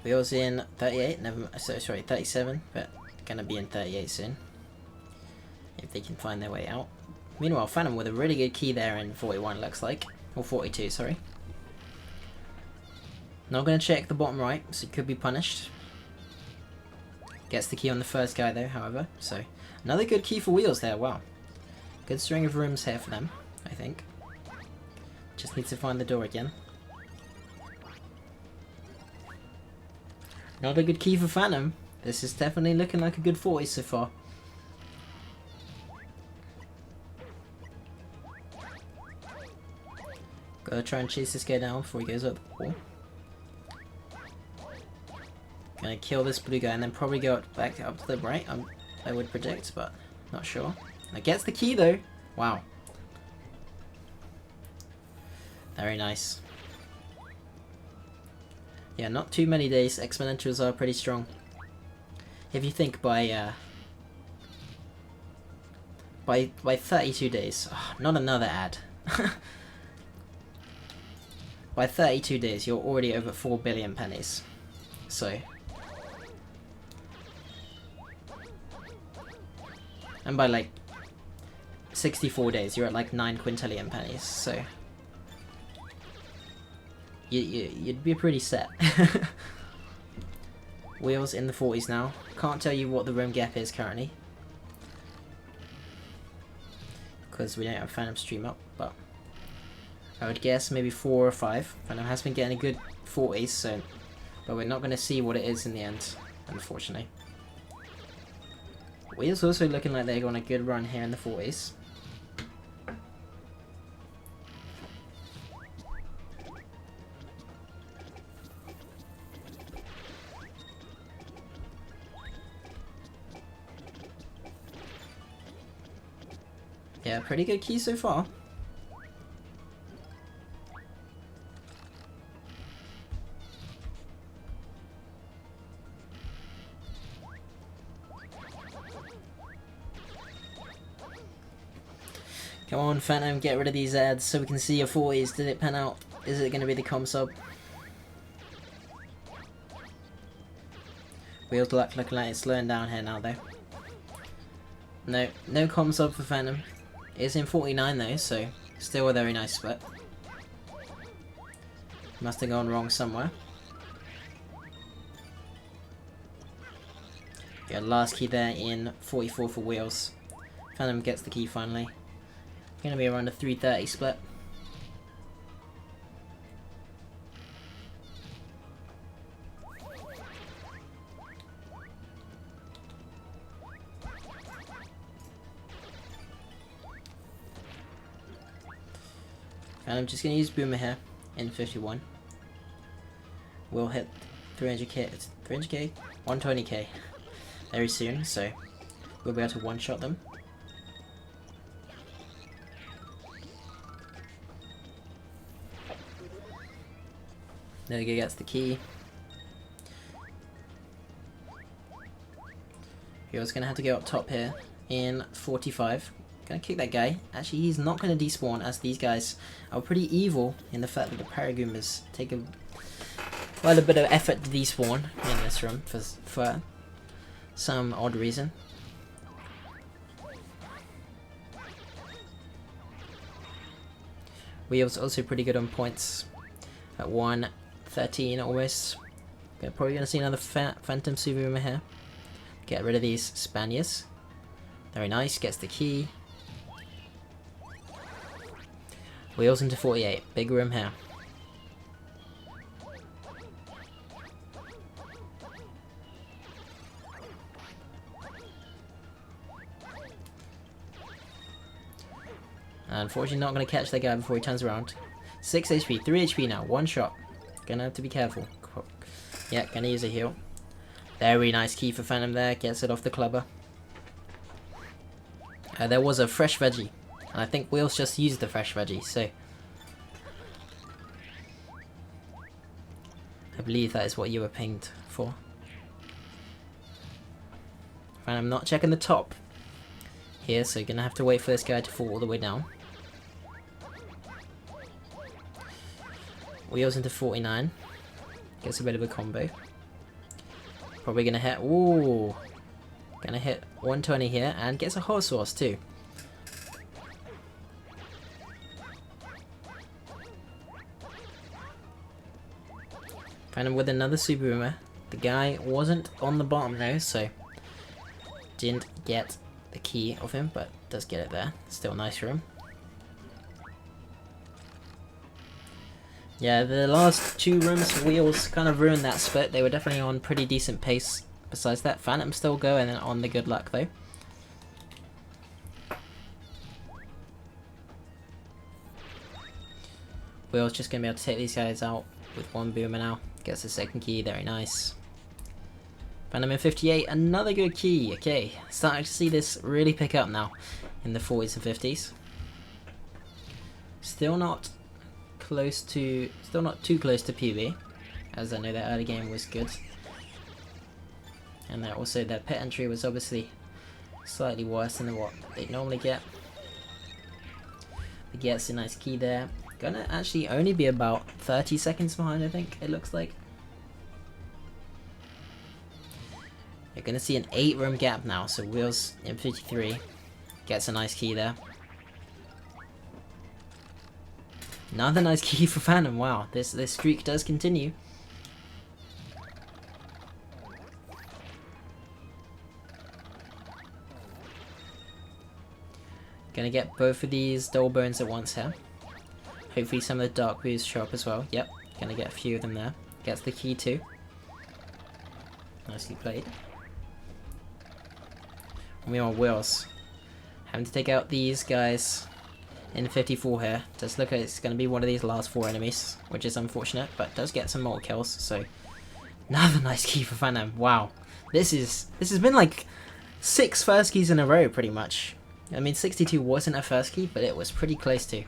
Wheels in 38, sorry, 37, but gonna be in 38 soon, if they can find their way out. Meanwhile, Phantom with a really good key there in 41, looks like, or 42, sorry. Not going to check the bottom right, so it could be punished. Gets the key on the first guy though, however, so another good key for Wheels there, wow. Good string of rooms here for them, I think. Just needs to find the door again. Another good key for Phantom. This is definitely looking like a good 40 so far. Gotta try and chase this guy down before he goes up the wall. Gonna kill this blue guy and then probably go back up to the right, I would predict, but not sure. That gets the key though. Wow. Very nice. Yeah, not too many days. Exponentials are pretty strong. If you think by 32 days, oh, not another ad. By 32 days, you're already over 4 billion pennies. So, and by like 64 days, you're at like 9 quintillion pennies. So, you'd be pretty set. Wheels in the 40s now. Can't tell you what the room gap is currently, because we don't have Phantom stream up, but I would guess maybe 4 or 5. Phantom has been getting a good 40s, so, but we're not going to see what it is in the end, unfortunately. Wheels also looking like they're on a good run here in the 40s. Yeah, pretty good key so far. Come on, Phantom, get rid of these ads so we can see your 40s. Did it pan out? Is it going to be the com sub? Wheels luck looking like it's slowing down here now, though. No, no com sub for Phantom. It's in 49 though, so still a very nice split. Must have gone wrong somewhere. Yeah, last key there in 44 for Wheels. Phantom gets the key finally. Gonna be around a 330 split. And I'm just gonna use Boomer here in 51. We'll hit 300k, 300k, 120k very soon, so we'll be able to one-shot them. There we go, gets the key. He was gonna have to go up top here in 45. Gonna kick that guy. Actually, he's not gonna despawn, as these guys are pretty evil in the fact that the Paragoombas take quite a bit of effort to despawn in this room for some odd reason. Wheels also pretty good on points at 113 almost. Probably gonna see another Phantom Super Boomer here. Get rid of these Spaniards. Very nice, gets the key. Wheels into 48, big room here. Unfortunately not going to catch that guy before he turns around. 6 HP, 3 HP now, one shot. Gonna have to be careful. Yeah, gonna use a heal. Very nice key for Phantom there, gets it off the clubber. There was a fresh veggie, and I think Wheels just used the fresh veggie, so I believe that is what you were pinged for. Phantom not checking the top here, so you're gonna have to wait for this guy to fall all the way down. Wheels into 49. Gets a bit of a combo. Probably gonna hit. Ooh! Gonna hit 120 here and gets a horse source too. Phantom with another Super Boomer. The guy wasn't on the bottom though, so didn't get the key of him, but does get it there. Still nice for him. Yeah, the last two rooms for Wheels kind of ruined that split. They were definitely on pretty decent pace. Besides that, Phantom still going on the good luck though. Wheels just going to be able to take these guys out with one Boomer now. Gets the second key, very nice. Phantom in 58, another good key. Okay, starting to see this really pick up now in the 40s and 50s. Still not too close to PB, as I know that early game was good. And that also their pet entry was obviously slightly worse than what they'd normally get. But gets a nice key there. Gonna actually only be about 30 seconds behind, I think it looks like. You're gonna see an 8 room gap now, so Wheels in 53 gets a nice key there. Another nice key for Phantom. Wow, this streak does continue. Gonna get both of these Dull Bones at once here. Hopefully some of the Dark Boots show up as well. Yep, gonna get a few of them there. Gets the key too. Nicely played. And we are on Wheels. Having to take out these guys in 54 here. Does look like it's going to be one of these last 4 enemies, which is unfortunate, but does get some more kills, so another nice key for Phantom. Wow. This has been like 6 first keys in a row, pretty much. I mean, 62 wasn't a first key, but it was pretty close to.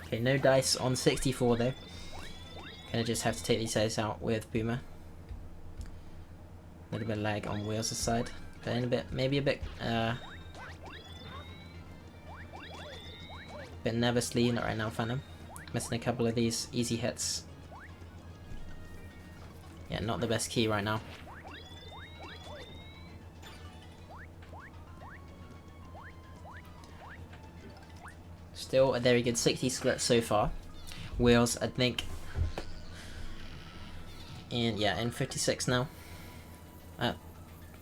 Okay, no dice on 64 though. Gonna just have to take these guys out with Boomer. A little bit of lag on Wheels' side. But in a bit, maybe a bit nervously right now, Phantom. Missing a couple of these easy hits. Yeah, not the best key right now. Still a very good 60 split so far. Wheels, I think, in 56 now.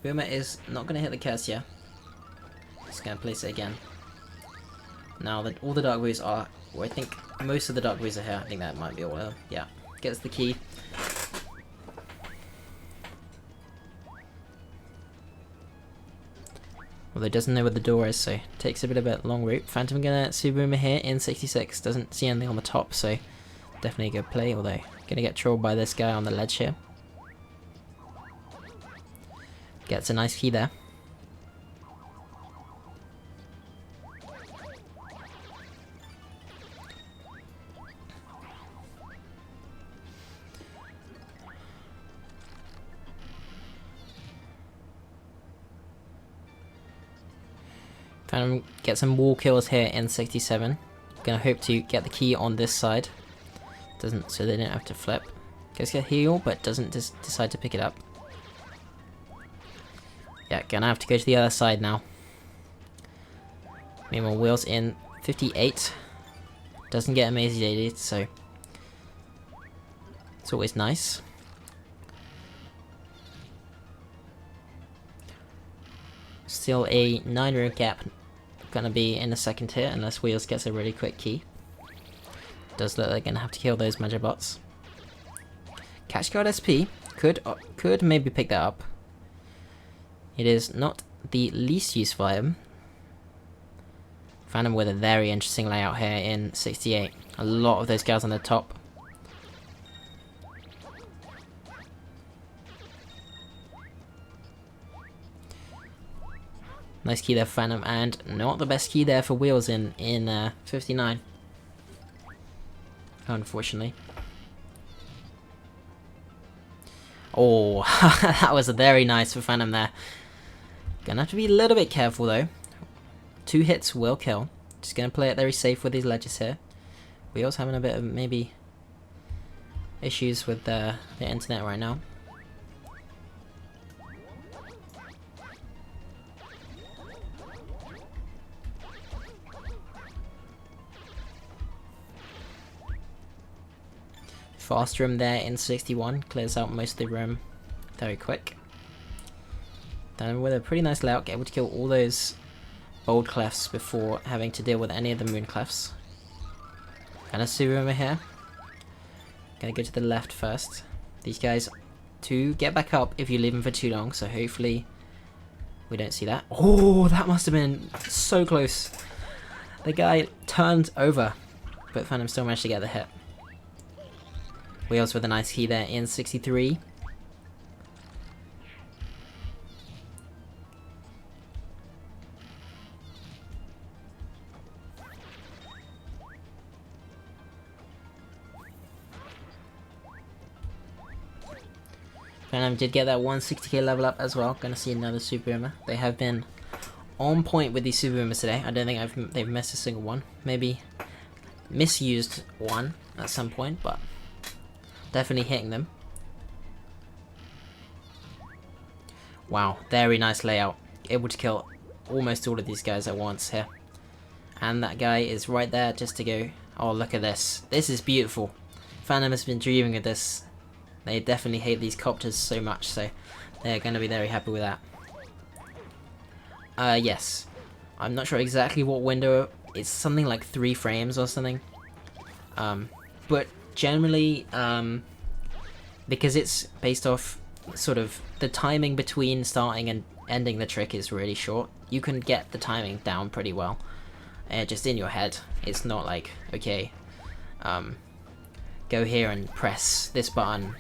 Boomer is not going to hit the curse here. Just going to place it again. Now that all the Dark Blues are, well, I think most of the Dark Blues are here. I think that might be all of them. Yeah, gets the key. Although doesn't know where the door is, so takes a bit of a long route. Phantom gonna see Boomer here in 66. Doesn't see anything on the top, so definitely a good play. Although gonna get trolled by this guy on the ledge here. Gets a nice key there. Phantom get some wall kills here in 67. Gonna hope to get the key on this side. Doesn't, so they don't have to flip. Goes get heal, but doesn't decide to pick it up. Yeah, gonna have to go to the other side now. Meanwhile, Wheels in 58. Doesn't get emaciated, so it's always nice. Still a 9-room gap gonna be in a second here, unless Wheels gets a really quick key. Does look like they're gonna have to kill those Magic Bots. Catch Guard SP could maybe pick that up. It is not the least useful item. Phantom with a very interesting layout here in 68. A lot of those guys on the top. Nice key there for Phantom, and not the best key there for Wheels in 59. Unfortunately. Oh, that was very nice for Phantom there. Gonna have to be a little bit careful though. 2 hits will kill. Just gonna play it very safe with these ledges here. Wheels having a bit of maybe issues with the internet right now. Fast room there in 61, clears out most of the room very quick. Then with a pretty nice layout, able to kill all those bold clefts before having to deal with any of the moon clefts. Gonna see Boomer here. Gonna go to the left first. These guys to get back up if you leave them for too long, so hopefully we don't see that. Oh, that must have been so close. The guy turned over, but Phantom still managed to get the hit. Wheels with a nice key there in 63. Phantom did get that 160k level up as well. Gonna see another Super Boomer. They have been on point with these Super Boomers today. I don't think they've missed a single one. Maybe misused one at some point, but definitely hitting them. Wow, very nice layout. Able to kill almost all of these guys at once here. And that guy is right there just to go, oh look at this. This is beautiful. Phantom has been dreaming of this. They definitely hate these copters so much, so they're going to be very happy with that. Yes. I'm not sure exactly what window. It's something like 3 frames or something. But generally, because it's based off sort of the timing between starting and ending the trick is really short, you can get the timing down pretty well. Just in your head. It's not like, okay, go here and press this button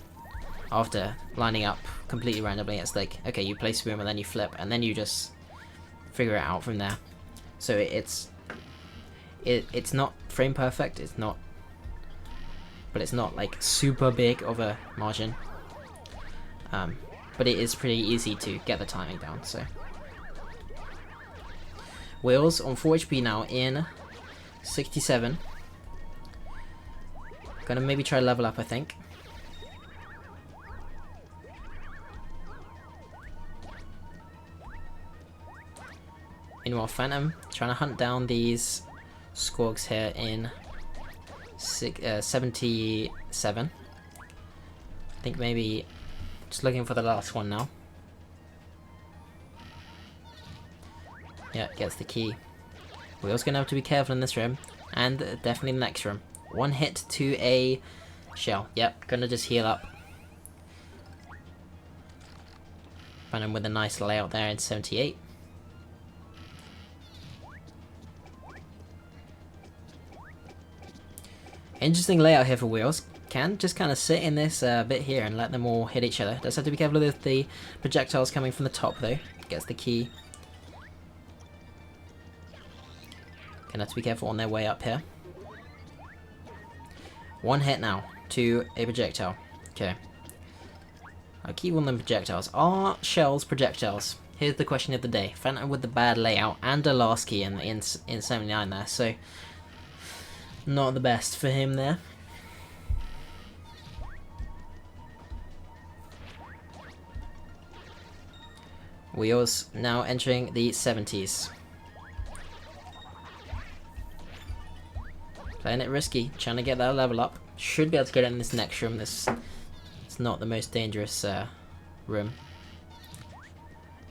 after lining up completely randomly. It's like, okay, you place boom and then you flip, and then you just figure it out from there. So it's not frame perfect, it's not, but it's not like super big of a margin. But it is pretty easy to get the timing down. So Wheels on 4 HP now in 67. Gonna maybe try to level up, I think. Meanwhile, Phantom trying to hunt down these Squogs here in 77. I think maybe just looking for the last one now. Yeah, gets the key. We're also gonna have to be careful in this room, and definitely the next room. One hit to a shell. Yep, gonna just heal up. Phantom with a nice layout there in 78. Interesting layout here for Wheels. Can just kind of sit in this bit here and let them all hit each other. Does have to be careful with the projectiles coming from the top though. Gets the key. Gonna have to be careful on their way up here. One hit now to a projectile. Okay. I'll keep on them projectiles. Are shells projectiles? Here's the question of the day. Phantom with the bad layout and a last key in 79 there, so not the best for him there. Wheels now entering the 70s. Playing it risky, trying to get that level up. Should be able to get it in this next room. It's not the most dangerous room.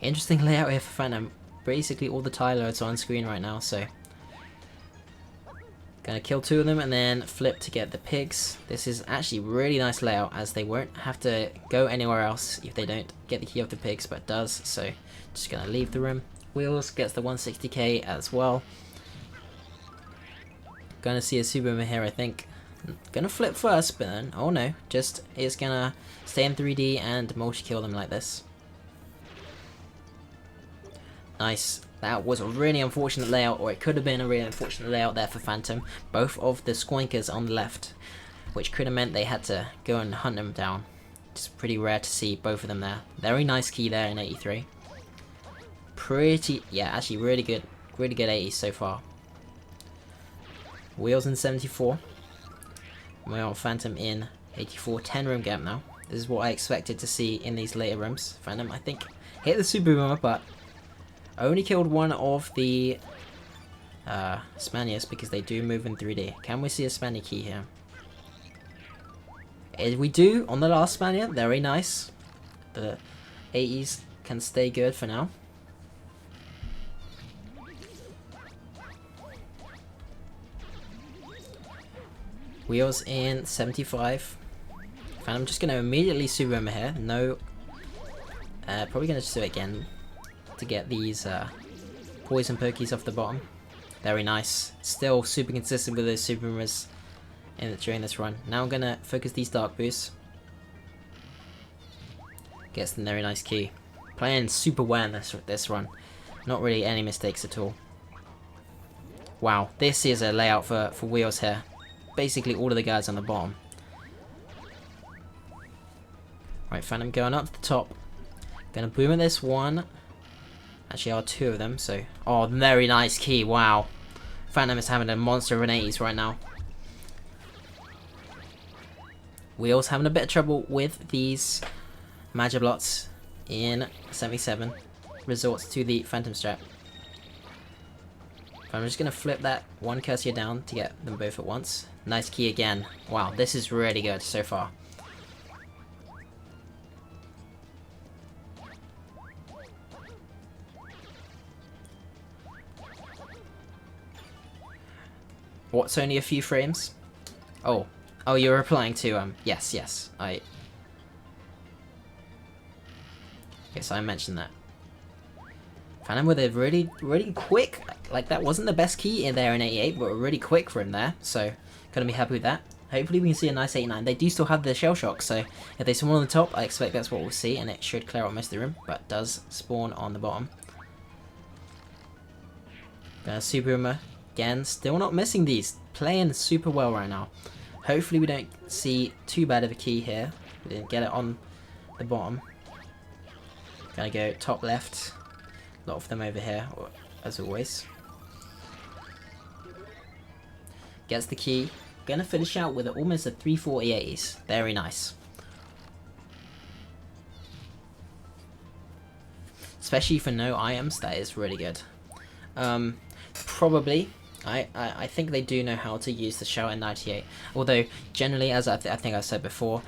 Interesting layout here for Phantom. Basically all the Tylers are on screen right now, so gonna kill 2 of them and then flip to get the pigs. This is actually really nice layout, as they won't have to go anywhere else if they don't get the key of the pigs, but it does, so just gonna leave the room. Wheels gets the 160k as well. Gonna see a Super here, I think. Gonna flip first, but then, oh no, just is gonna stay in 3D and multi-kill them like this. Nice. That was a really unfortunate layout, or it could have been a really unfortunate layout there for Phantom. Both of the Squoinkers on the left, which could have meant they had to go and hunt them down. It's pretty rare to see both of them there. Very nice key there in 83. Pretty, yeah, actually really good 80s so far. Wheels in 74. We're on Phantom in 84. 10 room gap now. This is what I expected to see in these later rooms. Phantom, I think, hit the Super Boomer, but only killed one of the Spaniards because they do move in 3D. Can we see a Spaniard key here? We do on the last Spaniard. Very nice. The 80s can stay good for now. Wheels in 75. And I'm just going to immediately Super Boomer here. No. Probably going to just do it again to get these poison pokies off the bottom. Very nice. Still super consistent with those Super Boomers during this run. Now I'm going to focus these Dark Boosts. Gets the very nice key. Playing super well in this run. Not really any mistakes at all. Wow, this is a layout for Wheels here. Basically all of the guys on the bottom. Right, Phantom going up to the top. Gonna boom at this one. Actually, are 2 of them, so... Oh, very nice key, wow. Phantom is having a monster of an 80s right now. Wheels having a bit of trouble with these Magiblots in 77. Resorts to the Phantom Strap. I'm just going to flip that one cursor down to get them both at once. Nice key again. Wow, this is really good so far. What's only a few frames? Oh, you're replying to, yes, I guess I mentioned that. Phantom with a really quick, like that wasn't the best key in there in 88, but really quick for him there, so gonna be happy with that. Hopefully we can see a nice 89. They do still have the shell shock, so if they spawn on the top, I expect that's what we'll see, and it should clear out most of the room, but does spawn on the bottom. Super Boomer, again, still not missing these. Playing super well right now. Hopefully we don't see too bad of a key here. We didn't get it on the bottom. Gonna go top left. A lot of them over here, as always. Gets the key. Gonna finish out with almost a 340 Very nice. Especially for no items, that is really good. Probably, I think they do know how to use the shell in 98. Although, generally, as I think I said before,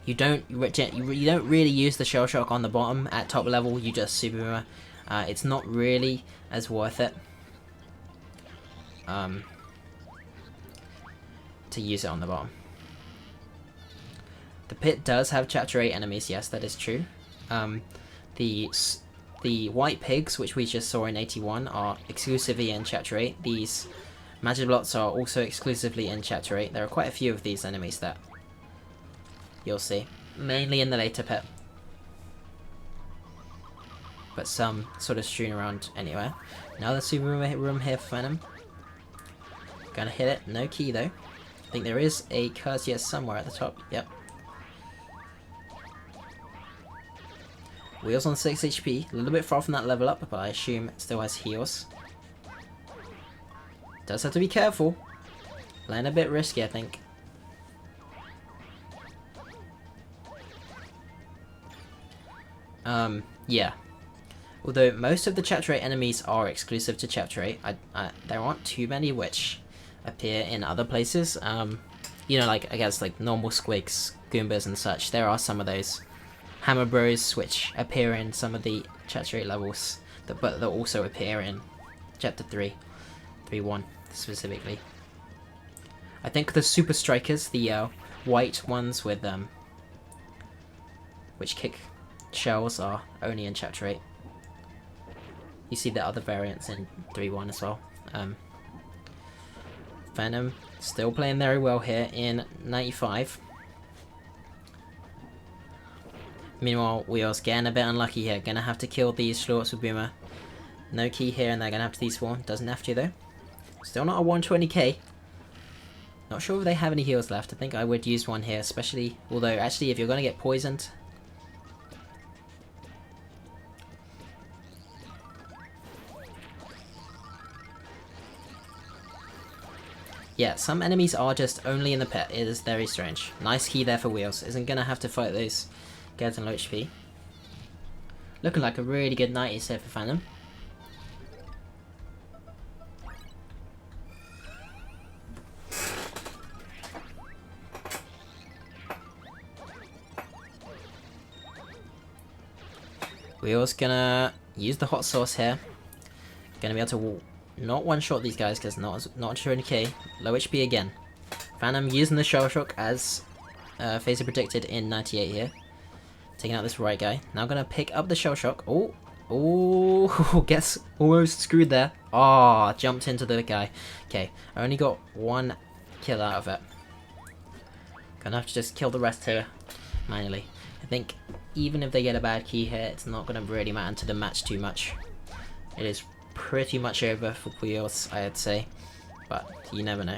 you don't really use the shell shock on the bottom. At top level, you just Super Boomer. It's not really as worth it. To use it on the bottom. The pit does have chapter 8 enemies, yes, that is true. The white pigs, which we just saw in 81, are exclusively in chapter 8. These Magiblots are also exclusively in chapter 8. There are quite a few of these enemies that you'll see, mainly in the later pit. But some sort of strewn around anywhere. Now the super room here for Phantom. Gonna hit it, no key though. I think there is a Courteous somewhere at the top, yep. Wheels on 6 HP, a little bit far from that level up, but I assume it still has heals. Does have to be careful. Playing a bit risky, I think. Yeah. Although most of the Chapter 8 enemies are exclusive to Chapter 8, there aren't too many which appear in other places. You know, like, I guess, like, normal Squigs, Goombas and such, there are some of those. Hammer Bros, which appear in some of the Chapter 8 levels, but they'll also appear in Chapter 3, 3.1 specifically. I think the Super Strikers, the white ones with which kick shells, are only in Chapter 8. You see the other variants in 3.1 as well. Phantom still playing very well here in 95. Meanwhile, Wheels getting a bit unlucky here. Gonna have to kill these Schlorts with Boomer. No key here, and they're gonna have to despawn. Doesn't have to though. Still not a 120k. Not sure if they have any heals left. I think I would use one here, especially. Although, actually, if you're gonna get poisoned. Yeah, some enemies are just only in the pit. It is very strange. Nice key there for Wheels. Isn't gonna have to fight those guys on low HP. Looking like a really good 90s here for Phantom. Wheels gonna use the hot sauce here. Gonna be able to not one-shot these guys because not 200k. Low HP again. Phantom using the shell shock as Phaser predicted in 98 here. Taking out this right guy. Now gonna pick up the shell shock. Oh, gets almost screwed there. Ah, jumped into the guy. Okay, I only got one kill out of it. Gonna have to just kill the rest here manually. I think even if they get a bad key here, it's not gonna really matter to the match too much. It is pretty much over for Wheels, I'd say, but you never know.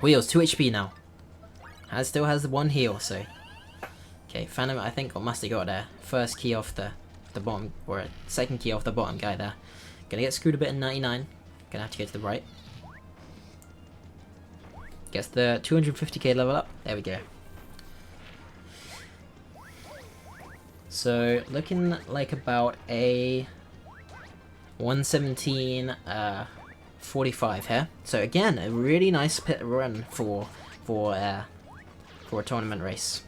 Wheels 2 HP now. Still has the one heal, so okay. Phantom, I think, must have got there. First key off the bottom, or second key off the bottom guy there. Gonna get screwed a bit in 99. Gonna have to go to the right. Gets the 250k level up. There we go. So looking like about a 117 45 here. So again, a really nice pit run for a tournament race.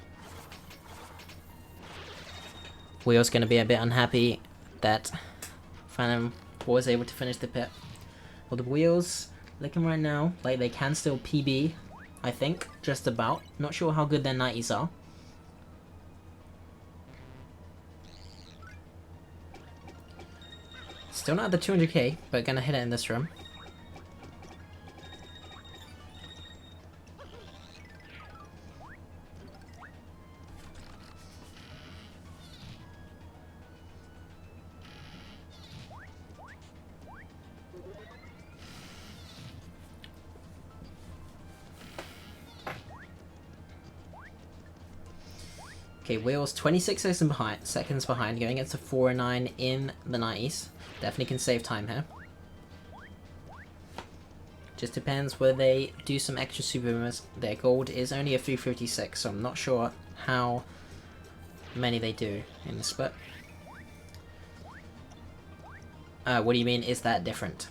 Wheel's going to be a bit unhappy that Phantom was able to finish the pit. Well, the Wheels, looking right now, like they can still PB, I think, just about. Not sure how good their 90s are. Still not at the 200k, but gonna hit it in this room. Okay, Wheels 26 seconds behind, going into 409 in the 90s. Definitely can save time here. Just depends whether they do some extra super boomers. Their gold is only a 356, so I'm not sure how many they do in the split. What do you mean, is that different?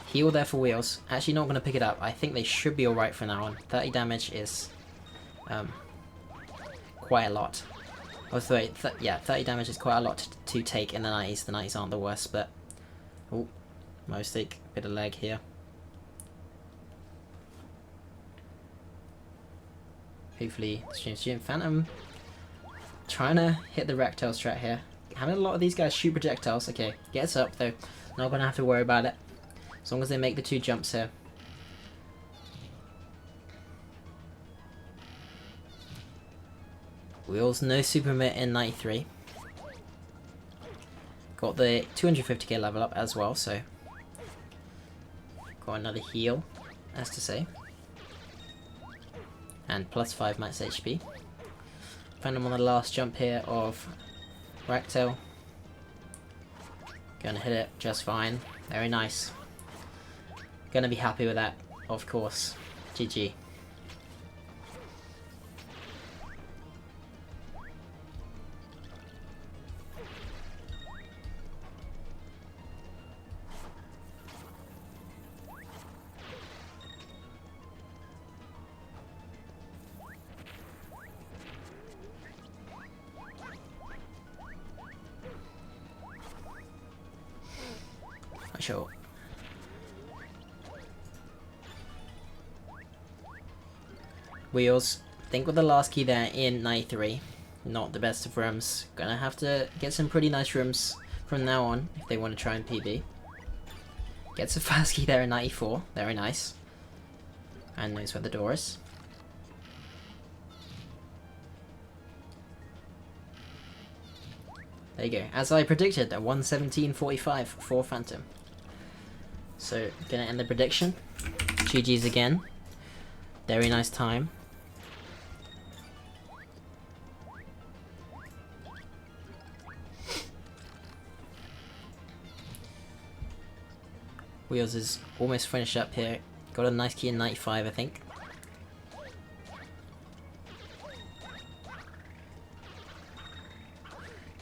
Heal there for Wheels. Actually not going to pick it up. I think they should be alright from now on. 30 damage is quite a lot. Oh, sorry, yeah, 30 damage is quite a lot to take in the 90s. The 90s aren't the worst, but... Oh, mistake. Bit of lag here. Hopefully the stream's doing Phantom. Trying to hit the Rectile strat here. Having a lot of these guys shoot projectiles. Okay, gets up though. Not going to have to worry about it. As long as they make the 2 jumps here. Wheels, no super mid in 93. Got the 250k level up as well, so... Got another heal, as to say. And plus 5 max HP. Phantom on the last jump here of Rectile. Gonna hit it just fine. Very nice. Gonna be happy with that, of course. GG. Sure. Wheels, I think with the last key there in 93, not the best of rooms. Gonna have to get some pretty nice rooms from now on if they want to try and PB. Gets a fast key there in 94, very nice. And knows where the door is. There you go. As I predicted, a 117.45 for Phantom. So, gonna end the prediction. GG's again. Very nice time. Wheels is almost finished up here. Got a nice key in 95, I think.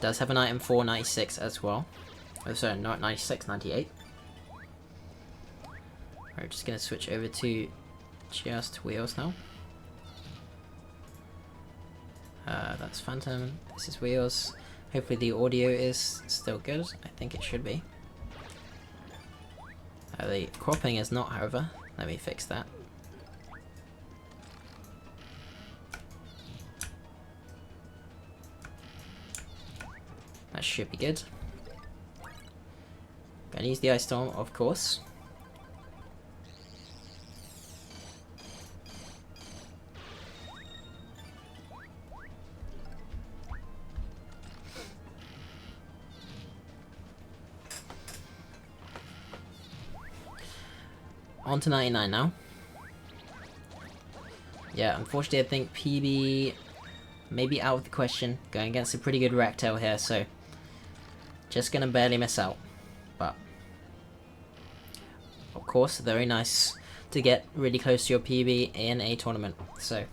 Does have an item for 96 as well. Oh, sorry, not 96, 98. We're just gonna switch over to just Wheels now. That's Phantom. This is Wheels. Hopefully the audio is still good. I think it should be. The cropping is not, however. Let me fix that. That should be good. Gonna use the Ice Storm, of course. On to 99 now. Yeah, unfortunately I think PB may be out of the question. Going against a pretty good Rectile here, so just gonna barely miss out. But of course, very nice to get really close to your PB in a tournament. So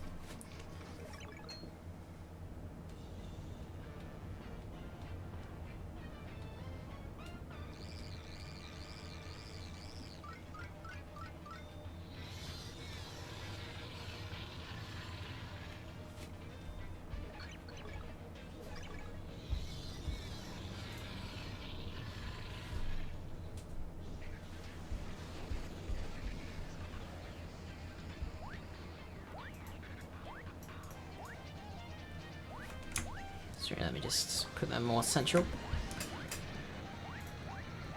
sorry, let me just put that more central.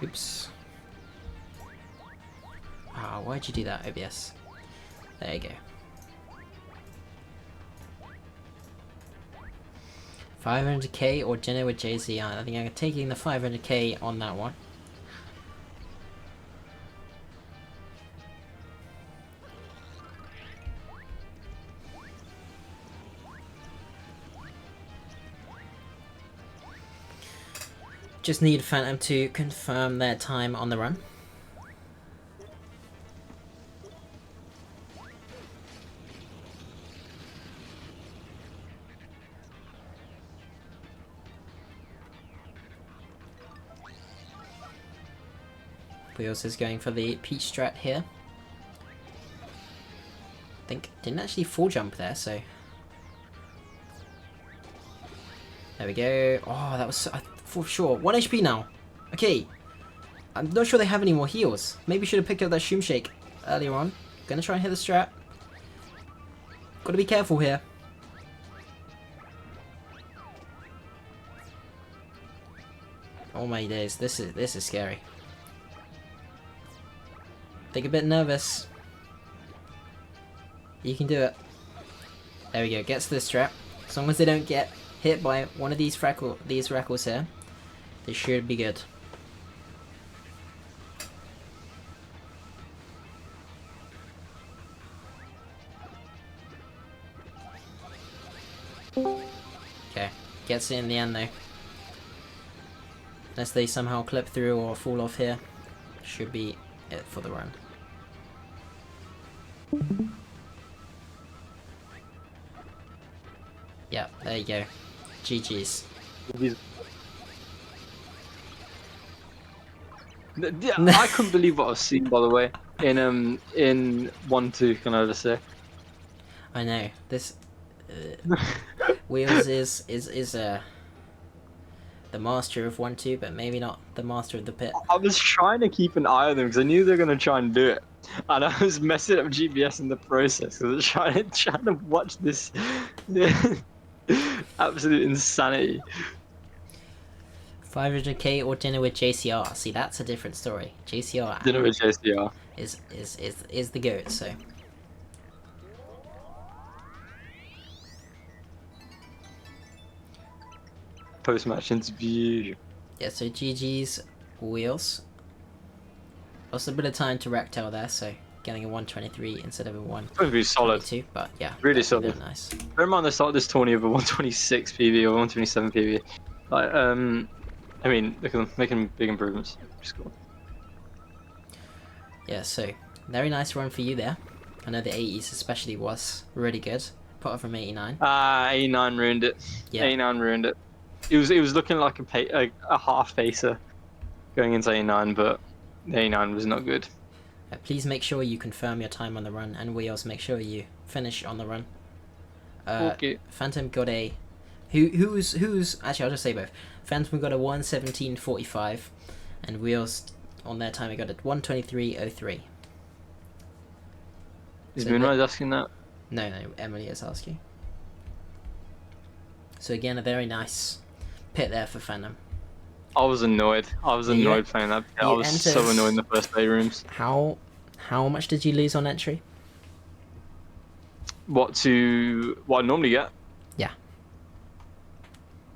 Oops. Ah, why'd you do that, OBS? There you go. 500k or dinner with Jay-Z. I think I'm taking the 500k on that one. Just need Phantom to confirm their time on the run. Wheels is going for the Peach Strat here. I think didn't actually full jump there, so there we go. Oh, that was for sure. 1 HP now. Okay, I'm not sure they have any more heals. Maybe should have picked up that Shroom Shake earlier on. Gonna try and hit the strat. Gotta be careful here. Oh my days, this is scary. Think a bit nervous. You can do it. There we go, gets to the strap. As long as they don't get hit by one of these Freckles here, they should be good. Okay, gets it in the end though. Unless they somehow clip through or fall off here, should be it for the run. Yeah, there you go. GG's. Yeah, I couldn't believe what I've seen, by the way, in 1-2. Can I just say? I know this. Wheels is the master of 1-2, but maybe not the master of the pit. I was trying to keep an eye on them because I knew they were going to try and do it, and I was messing up GPS in the process because I was trying to watch this absolute insanity. 500k or dinner with JCR. See, that's a different story. JCR Dinner with JCR is the goat. So post-match interview. yeah, so GG's Wheels. Also a bit of time to Rectel there, so getting a 123 instead of a 122. Solid. But yeah, Really solid. Nice. Bear in mind they started this tourney with a 126 PB or 127 PB. Like, I mean, look at them making big improvements. Just cool. Yeah, so very nice run for you there. I know the 80s especially was really good. Apart from 89. 89 ruined it. Yeah. 89 ruined it. It was looking like a half pacer going into 89, but 89 was not good. Please make sure you confirm your time on the run, and Wheels, make sure you finish on the run. Okay. Phantom got a who's actually I'll just say both. Phantom got a 1:17.45, and Wheels on their time he got a 1:23.03. Is So Moonrise asking that? No, Emily is asking. So again, a very nice pit there for Phantom. I was annoyed. I was annoyed playing that. I was so annoyed in the first day rooms. How much did you lose on entry? What I normally get? Yeah.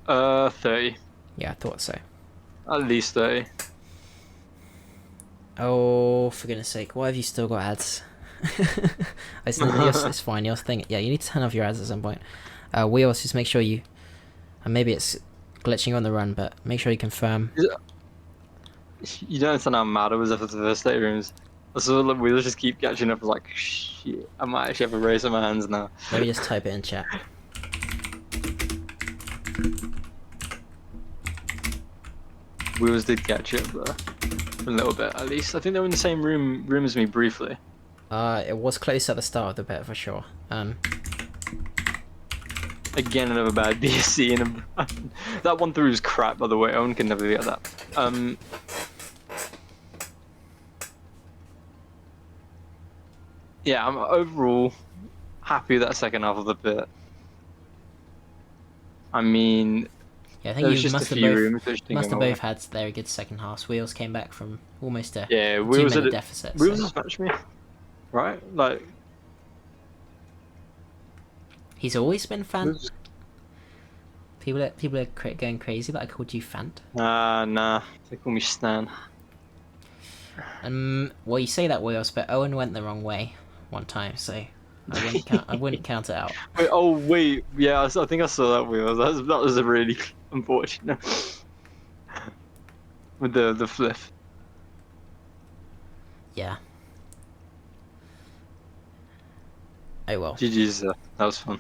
30. Yeah, I thought so. At least 30. Oh, for goodness sake, why have you still got ads? It's fine, you're thinking, yeah, you need to turn off your ads at some point. Wheels, just make sure you, and maybe it's glitching on the run, but make sure you confirm. You don't understand how mad I was after the first day rooms. So we'll just keep catching up. Like, shit, I might actually have a race on my hands now. Let me just type it in chat. Wheels did catch up though, a little bit at least. I think they were in the same room as me briefly. It was close at the start of the bit for sure. Again, another bad BSC, and that one through was crap, by the way. Owen can never get that. Yeah, I'm overall happy with that second half of the bit. I mean, yeah, I think you must have both had had very good second halves. Wheels came back from almost a Wheels two-minute deficit. Wheels has matched me, right? Like, he's always been Fant. People are going crazy that I called you Fant. Nah, they call me Stan. Well, you say that, Wheels, but Owen went the wrong way one time, so I wouldn't count it out. Wait, yeah, I think I saw that, Wheels. That was a really unfortunate. with the flip. Yeah. Oh well. GG's. That was fun.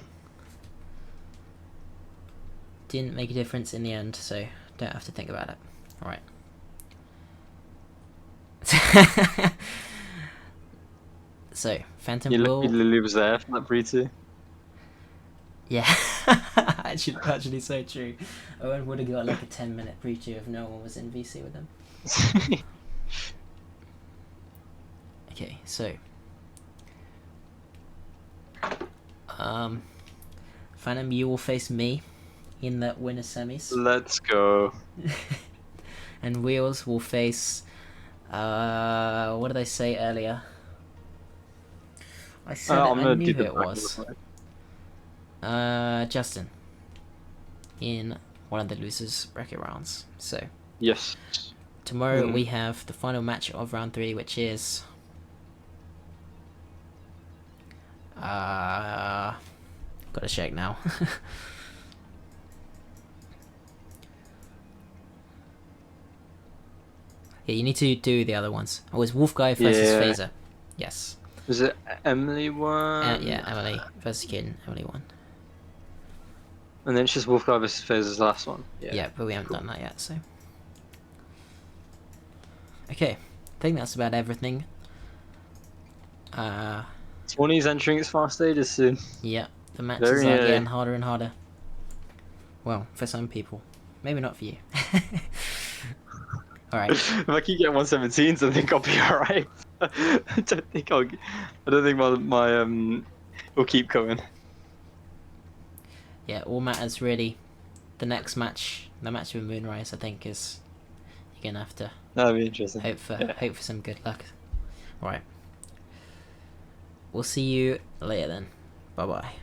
Didn't make a difference in the end, so don't have to think about it. Alright. So, Phantom You will... lucky Lily was there for that pre-2. Yeah. actually so true. Owen would have got like a 10-minute pre-2 if no one was in VC with him. Okay, so... Phantom, you will face me in the winner semis. Let's go. And Wheels will face... what did I say earlier? I said I knew who it was. Justin. In one of the losers bracket rounds. So Yes. tomorrow we have the final match of round 3, which is gotta check now. Yeah, you need to do the other ones. Oh, it's Wolf Guy versus Phaser. Yes. Was it Emily one? Yeah, Emily versus Kid. Emily won. And then it's just Wolfguy versus Phaser's last one. Yeah, but we haven't done that yet, so. Okay, I think that's about everything. 20's entering its fast stages soon. Yeah, the matches are getting harder and harder. Well, for some people. Maybe not for you. Alright. If I keep getting 117s, I think I'll be alright. I don't think my will keep going. Yeah, all matters really. The next match, the match with Moonrise, I think is you're gonna have to That'd be interesting. hope for some good luck. Alright. We'll see you later then. Bye bye.